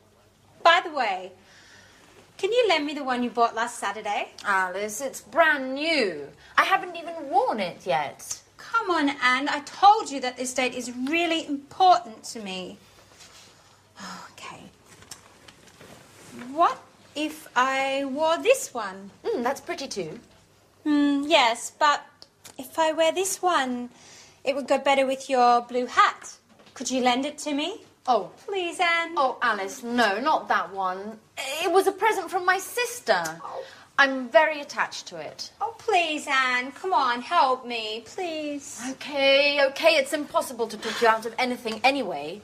[SPEAKER 9] By the way, can you lend me the one you bought last Saturday?
[SPEAKER 5] Alice, it's brand new. I haven't even worn it yet.
[SPEAKER 9] Come on, Anne. I told you that this date is really important to me. Okay. What if I wore this one?
[SPEAKER 5] That's pretty too.
[SPEAKER 9] Yes, but if I wear this one, it would go better with your blue hat. Could you lend it to me?
[SPEAKER 5] Oh.
[SPEAKER 9] Please, Anne.
[SPEAKER 5] Oh, Alice, no, not that one. It was a present from my sister. Oh. I'm very attached to it.
[SPEAKER 9] Oh, please, Anne. Come on, help me, please.
[SPEAKER 5] Okay, it's impossible to pick you out of anything anyway.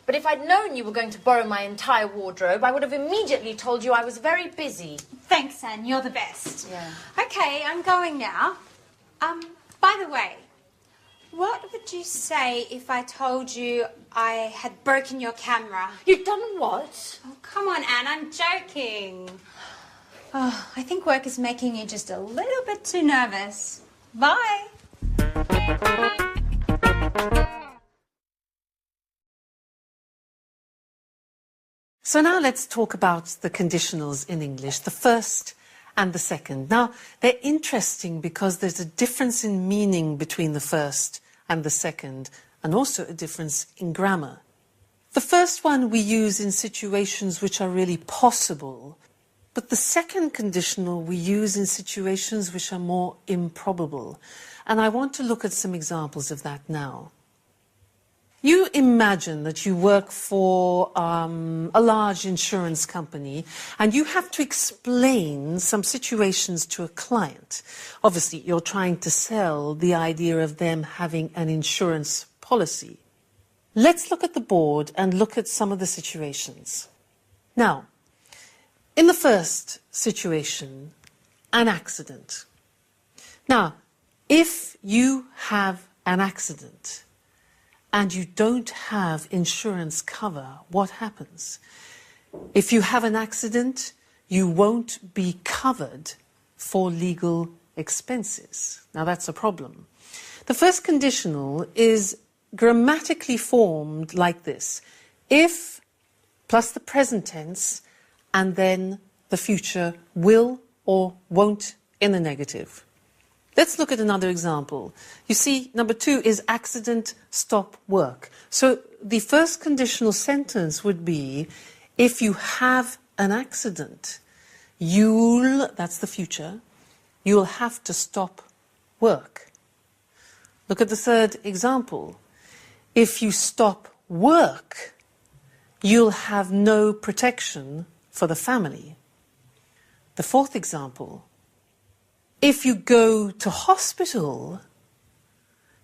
[SPEAKER 5] But if I'd known you were going to borrow my entire wardrobe, I would have immediately told you I was very busy.
[SPEAKER 9] Thanks, Anne. You're the best.
[SPEAKER 5] Yeah.
[SPEAKER 9] Okay, I'm going now. By the way, what would you say if I told you I had broken your camera?
[SPEAKER 5] You've done what?
[SPEAKER 9] Oh, come on, Anne. I'm joking. Oh, I think work is making you just a little bit too nervous. Bye.
[SPEAKER 7] So now let's talk about the conditionals in English, the first and the second. Now, they're interesting because there's a difference in meaning between the first and the second, and also a difference in grammar. The first one we use in situations which are really possible, but the second conditional we use in situations which are more improbable. And I want to look at some examples of that now. You imagine that you work for a large insurance company and you have to explain some situations to a client. Obviously, you're trying to sell the idea of them having an insurance policy. Let's look at the board and look at some of the situations. Now, In the first situation, an accident. Now, if you have an accident and you don't have insurance cover, what happens? If you have an accident, you won't be covered for legal expenses. Now, that's a problem. The first conditional is grammatically formed like this. If plus the present tense and then the future will or won't in the negative. Let's look at another example. You see, number 2 is accident, stop work. So the first conditional sentence would be, if you have an accident, you'll, that's the future, you'll have to stop work. Look at the third example. If you stop work, you'll have no protection for the family. The fourth example, if you go to hospital,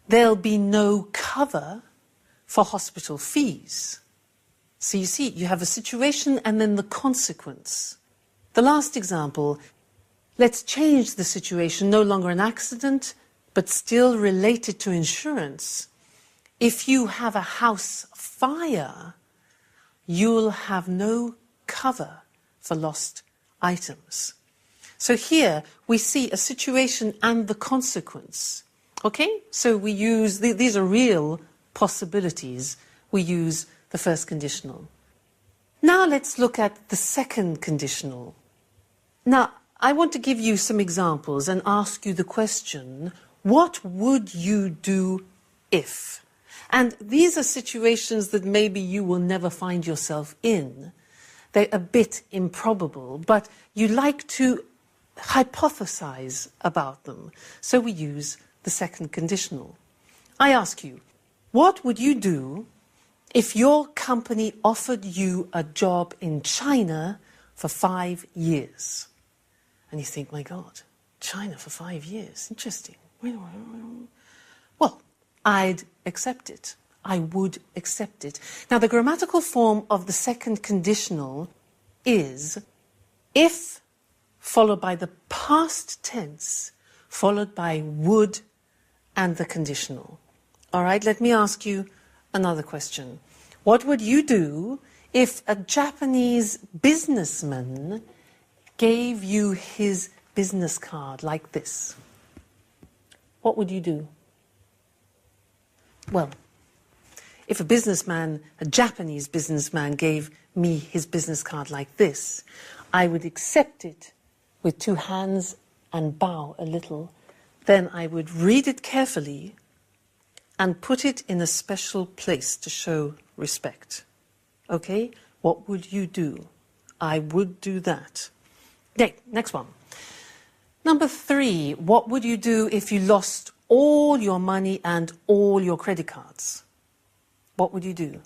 [SPEAKER 7] there'll be no cover for hospital fees. So you see, you have a situation and then the consequence. The last example, let's change the situation, no longer an accident, but still related to insurance. If you have a house fire, you'll have no cover for lost items. So here we see a situation and the consequence. Okay? So we use, these are real possibilities. We use the first conditional. Now let's look at the second conditional. Now, I want to give you some examples and ask you the question, what would you do if? And these are situations that maybe you will never find yourself in. They're a bit improbable, but you like to hypothesize about them. So we use the second conditional. I ask you, what would you do if your company offered you a job in China for 5 years? And you think, my God, China for 5 years, interesting. Well, I'd accept it. I would accept it. Now, the grammatical form of the second conditional is if followed by the past tense, followed by would and the conditional. All right, let me ask you another question. What would you do if a Japanese businessman gave you his business card like this? What would you do? Well, if a Japanese businessman gave me his business card like this, I would accept it with 2 hands and bow a little. Then I would read it carefully and put it in a special place to show respect. Okay? What would you do? I would do that. Okay, next one. Number 3, what would you do if you lost all your money and all your credit cards? What would you do?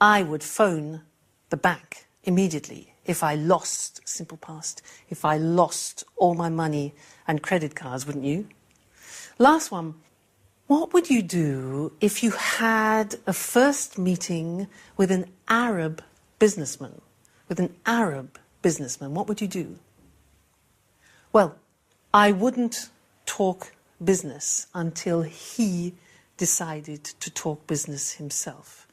[SPEAKER 7] I would phone the bank immediately if I lost, simple past, if I lost all my money and credit cards, wouldn't you? Last one. What would you do if you had a first meeting with an Arab businessman? With an Arab businessman, what would you do? Well, I wouldn't talk business until he decided to talk business himself.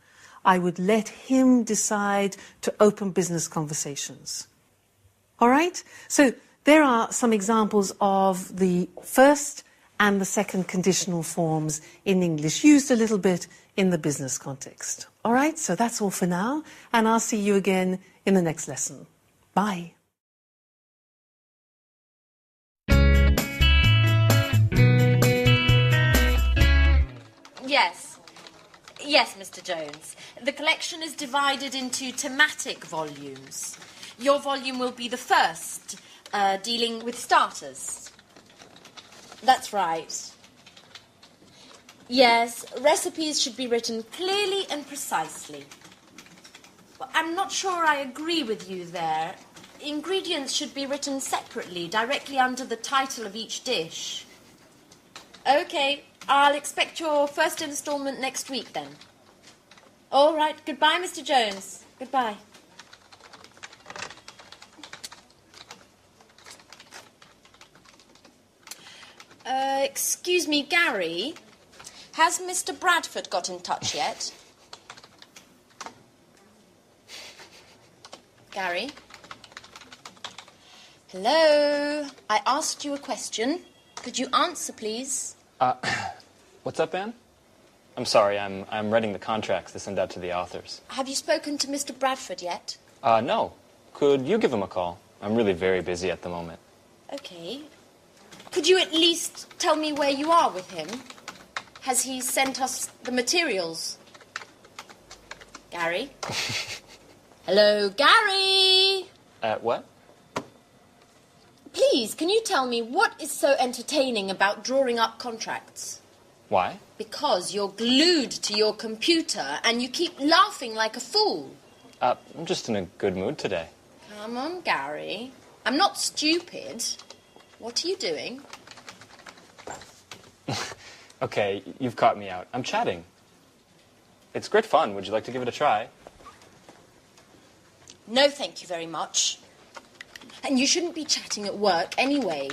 [SPEAKER 7] I would let him decide to open business conversations. All right? So there are some examples of the first and the second conditional forms in English, used a little bit in the business context. All right? So that's all for now, and I'll see you again in the next lesson. Bye.
[SPEAKER 2] Yes, Mr. Jones. The collection is divided into thematic volumes. Your volume will be the first, dealing with starters. That's right. Yes, recipes should be written clearly and precisely. Well, I'm not sure I agree with you there. Ingredients should be written separately, directly under the title of each dish. Okay, I'll expect your first instalment next week then. All right, goodbye, Mr. Jones. Goodbye.
[SPEAKER 5] Excuse me, Gary. Has Mr. Bradford got in touch yet? Gary? Hello? I asked you a question. Could you answer, please?
[SPEAKER 4] What's up, Anne? I'm sorry, I'm writing the contracts to send out to the authors.
[SPEAKER 5] Have you spoken to Mr. Bradford yet?
[SPEAKER 4] No. Could you give him a call? I'm really very busy at the moment.
[SPEAKER 5] Okay. Could you at least tell me where you are with him? Has he sent us the materials? Gary? Hello, Gary?
[SPEAKER 4] What?
[SPEAKER 5] Please, can you tell me what is so entertaining about drawing up contracts?
[SPEAKER 4] Why?
[SPEAKER 5] Because you're glued to your computer and you keep laughing like a fool.
[SPEAKER 4] I'm just in a good mood today.
[SPEAKER 5] Come on, Gary. I'm not stupid. What are you doing?
[SPEAKER 4] Okay, you've caught me out. I'm chatting. It's great fun. Would you like to give it a try?
[SPEAKER 5] No, thank you very much. And you shouldn't be chatting at work anyway.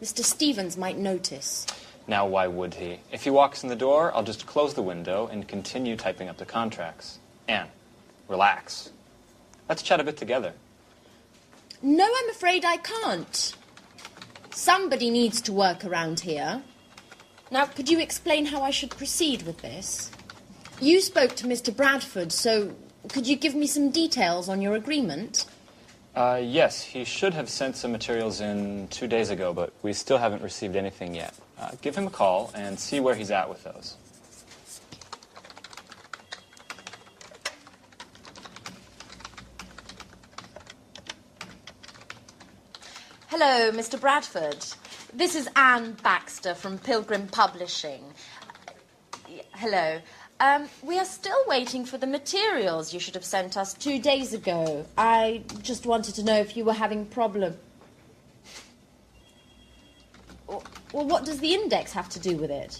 [SPEAKER 5] Mr. Stevens might notice.
[SPEAKER 4] Now, why would he? If he walks in the door, I'll just close the window and continue typing up the contracts. Anne, relax. Let's chat a bit together.
[SPEAKER 5] No, I'm afraid I can't. Somebody needs to work around here. Now, could you explain how I should proceed with this? You spoke to Mr. Bradford, so could you give me some details on your agreement?
[SPEAKER 4] Yes, he should have sent some materials in 2 days ago, but we still haven't received anything yet. Give him a call and see where he's at with those.
[SPEAKER 5] Hello, Mr. Bradford. This is Anne Baxter from Pilgrim Publishing. Hello. We are still waiting for the materials you should have sent us 2 days ago. I just wanted to know if you were having problem. Well, what does the index have to do with it?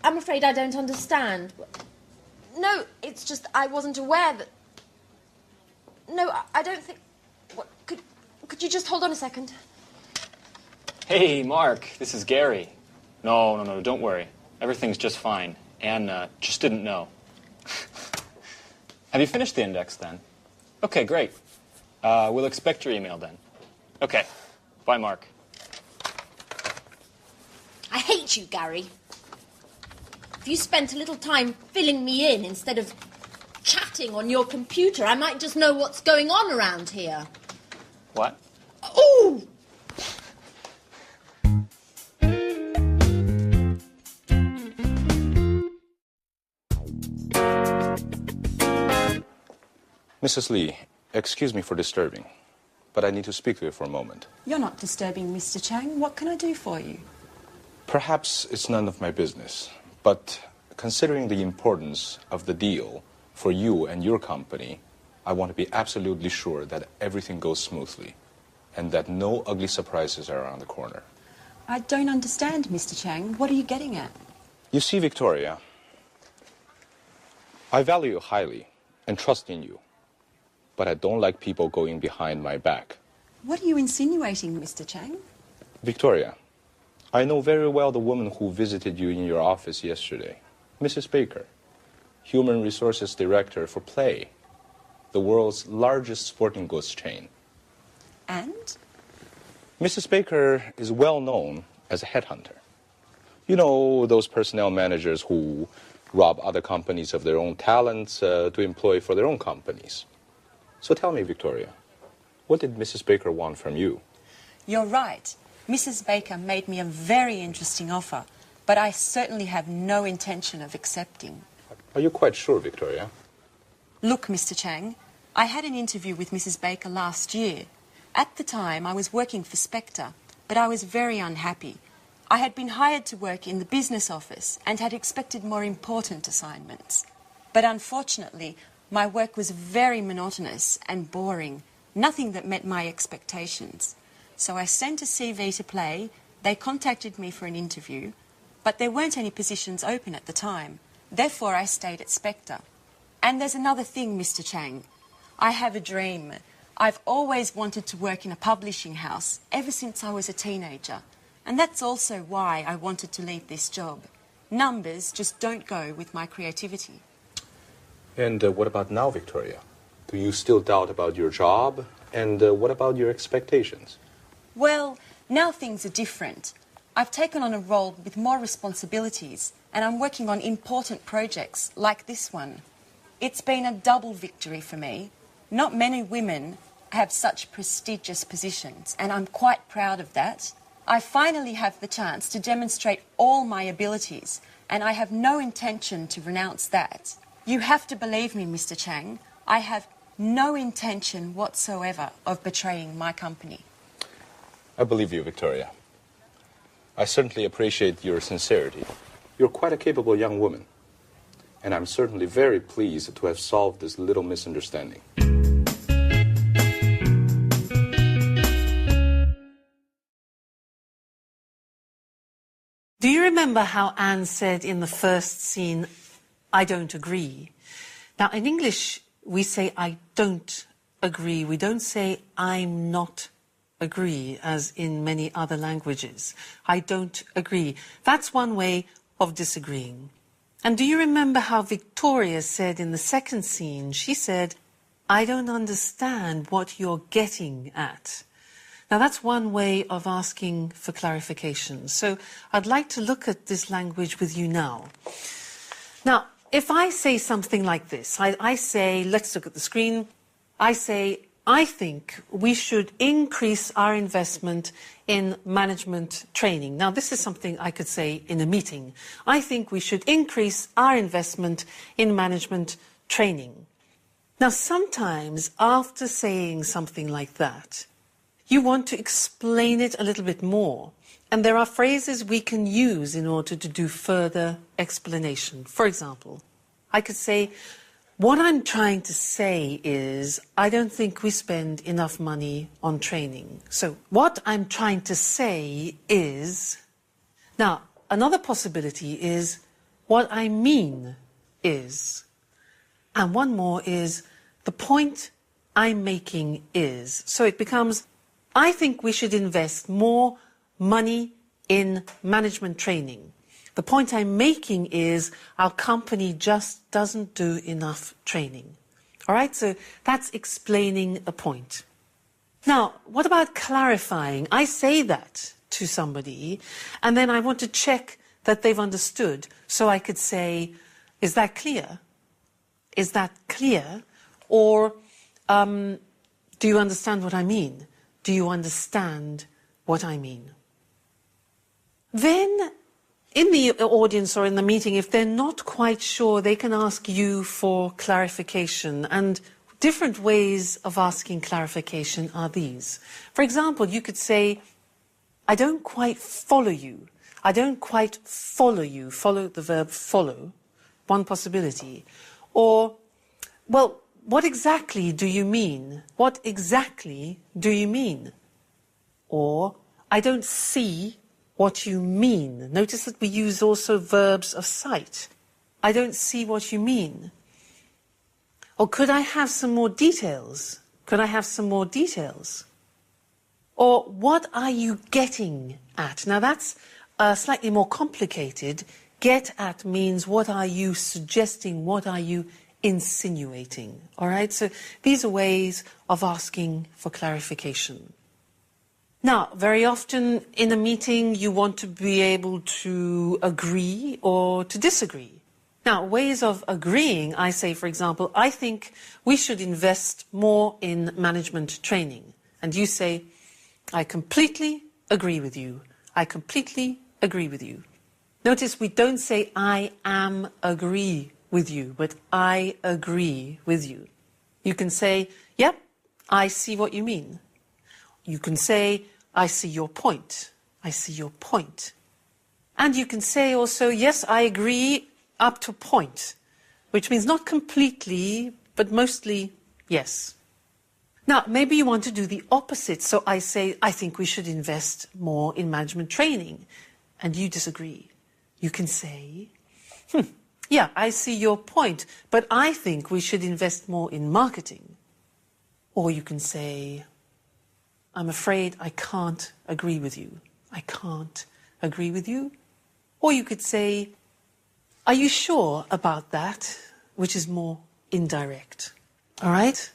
[SPEAKER 5] I'm afraid I don't understand. No, it's just I wasn't aware that... No, I don't think... What, could you just hold on a second?
[SPEAKER 4] Hey, Mark, this is Gary. No, don't worry. Everything's just fine. Anne just didn't know. Have you finished the index, then? Okay, great. We'll expect your email, then. Okay. Bye, Mark.
[SPEAKER 5] I hate you, Gary. If you spent a little time filling me in instead of chatting on your computer, I might just know what's going on around here.
[SPEAKER 4] What?
[SPEAKER 5] Ooh!
[SPEAKER 12] Mrs. Lee, excuse me for disturbing, but I need to speak to you for a moment.
[SPEAKER 2] You're not disturbing, Mr. Chang. What can I do for you?
[SPEAKER 12] Perhaps it's none of my business, but considering the importance of the deal for you and your company, I want to be absolutely sure that everything goes smoothly and that no ugly surprises are around the corner.
[SPEAKER 2] I don't understand, Mr. Chang. What are you getting at?
[SPEAKER 12] You see, Victoria, I value you highly and trust in you, but I don't like people going behind my back.
[SPEAKER 2] What are you insinuating, Mr. Chang?
[SPEAKER 12] Victoria, I know very well the woman who visited you in your office yesterday, Mrs. Baker, Human Resources Director for Play, the world's largest sporting goods chain.
[SPEAKER 2] And?
[SPEAKER 12] Mrs. Baker is well known as a headhunter. You know, those personnel managers who rob other companies of their own talents to employ for their own companies. So tell me, Victoria, what did Mrs. Baker want from you?
[SPEAKER 2] You're right. Mrs. Baker made me a very interesting offer, but I certainly have no intention of accepting.
[SPEAKER 12] Are you quite sure, Victoria?
[SPEAKER 2] Look, Mr. Chang, I had an interview with Mrs. Baker last year. At the time, I was working for Spectre, but I was very unhappy. I had been hired to work in the business office and had expected more important assignments. But unfortunately, my work was very monotonous and boring, nothing that met my expectations. So I sent a CV to Play, they contacted me for an interview, but there weren't any positions open at the time. Therefore, I stayed at Spectre. And there's another thing, Mr. Chang. I have a dream. I've always wanted to work in a publishing house, ever since I was a teenager.
[SPEAKER 13] And that's also why I wanted to leave this job. Numbers just don't go with my creativity.
[SPEAKER 12] And what about now, Victoria? Do you still doubt about your job? And what about your expectations?
[SPEAKER 13] Well, now things are different. I've taken on a role with more responsibilities, and I'm working on important projects like this one. It's been a double victory for me. Not many women have such prestigious positions, and I'm quite proud of that. I finally have the chance to demonstrate all my abilities, and I have no intention to renounce that. You have to believe me, Mr. Chang. I have no intention whatsoever of betraying my company.
[SPEAKER 12] I believe you, Victoria. I certainly appreciate your sincerity. You're quite a capable young woman. And I'm certainly very pleased to have solved this little misunderstanding.
[SPEAKER 7] Do you remember how Anne said in the first scene, I don't agree? Now, in English, we say I don't agree. We don't say I'm not agree, as in many other languages. I don't agree. That's one way of disagreeing. And do you remember how Victoria said in the second scene, she said, I don't understand what you're getting at. Now, that's one way of asking for clarification. So I'd like to look at this language with you now. Now, if I say something like this, I say, let's look at the screen. I say, I think we should increase our investment in management training. Now, this is something I could say in a meeting. I think we should increase our investment in management training. Now, sometimes after saying something like that, you want to explain it a little bit more. And there are phrases we can use in order to do further explanation. For example, I could say, what I'm trying to say is, I don't think we spend enough money on training. So what I'm trying to say is... Now, another possibility is, what I mean is... And one more is, the point I'm making is... So it becomes, I think we should invest more money in management training. The point I'm making is our company just doesn't do enough training. All right, so that's explaining a point. Now, what about clarifying? I say that to somebody, and then I want to check that they've understood. So I could say, is that clear? Is that clear? Or do you understand what I mean? Do you understand what I mean? Then, in the audience or in the meeting, if they're not quite sure, they can ask you for clarification. And different ways of asking clarification are these. For example, you could say, I don't quite follow you. I don't quite follow you. Follow, the verb follow, one possibility. Or, well, what exactly do you mean? What exactly do you mean? Or, I don't see what you mean. Notice that we use also verbs of sight. I don't see what you mean. Or could I have some more details? Could I have some more details? Or what are you getting at? Now that's slightly more complicated. Get at means what are you suggesting? What are you insinuating? All right, so these are ways of asking for clarification. Now, very often in a meeting, you want to be able to agree or to disagree. Now, ways of agreeing, I say, for example, I think we should invest more in management training. And you say, I completely agree with you. I completely agree with you. Notice we don't say, I am agree with you, but I agree with you. You can say, yep, I see what you mean. You can say, I see your point. I see your point. And you can say also, yes, I agree up to a point, which means not completely, but mostly yes. Now, maybe you want to do the opposite. So I say, I think we should invest more in management training. And you disagree. You can say, yeah, I see your point, but I think we should invest more in marketing. Or you can say, I'm afraid I can't agree with you. I can't agree with you. Or you could say, are you sure about that? Which is more indirect. All right?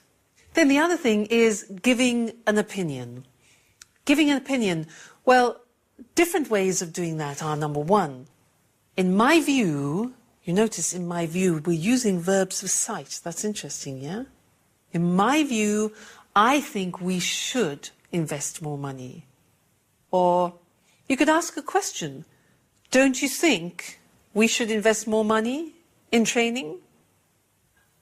[SPEAKER 7] Then the other thing is giving an opinion. Giving an opinion, well, different ways of doing that are, number one, in my view, you notice in my view, we're using verbs of sight. That's interesting, yeah? In my view, I think we should invest more money. Or you could ask a question. Don't you think we should invest more money in training?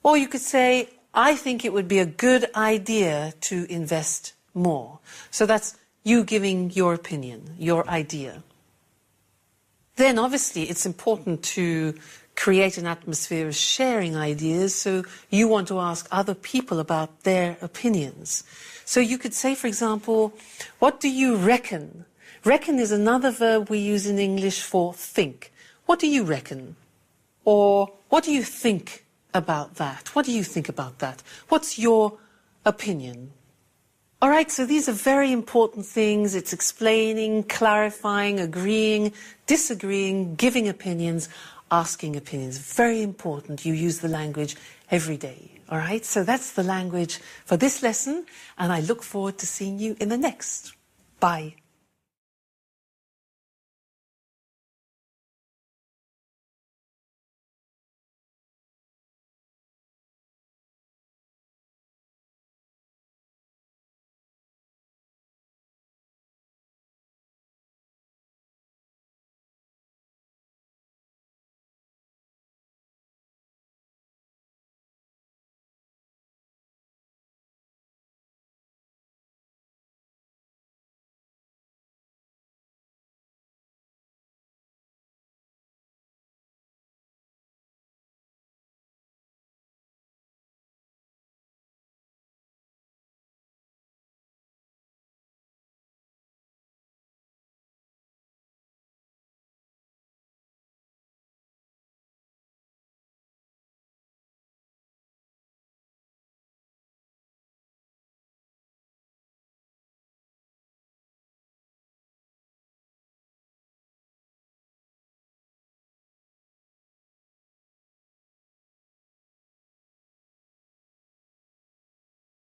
[SPEAKER 7] Or you could say, I think it would be a good idea to invest more. So that's you giving your opinion, your idea. Then obviously it's important to create an atmosphere of sharing ideas, so you want to ask other people about their opinions. So you could say, for example, what do you reckon? Reckon is another verb we use in English for think. What do you reckon? Or what do you think about that? What do you think about that? What's your opinion? All right, so these are very important things. It's explaining, clarifying, agreeing, disagreeing, giving opinions, asking opinions. Very important. You use the language every day. All right, so that's the language for this lesson, and I look forward to seeing you in the next. Bye.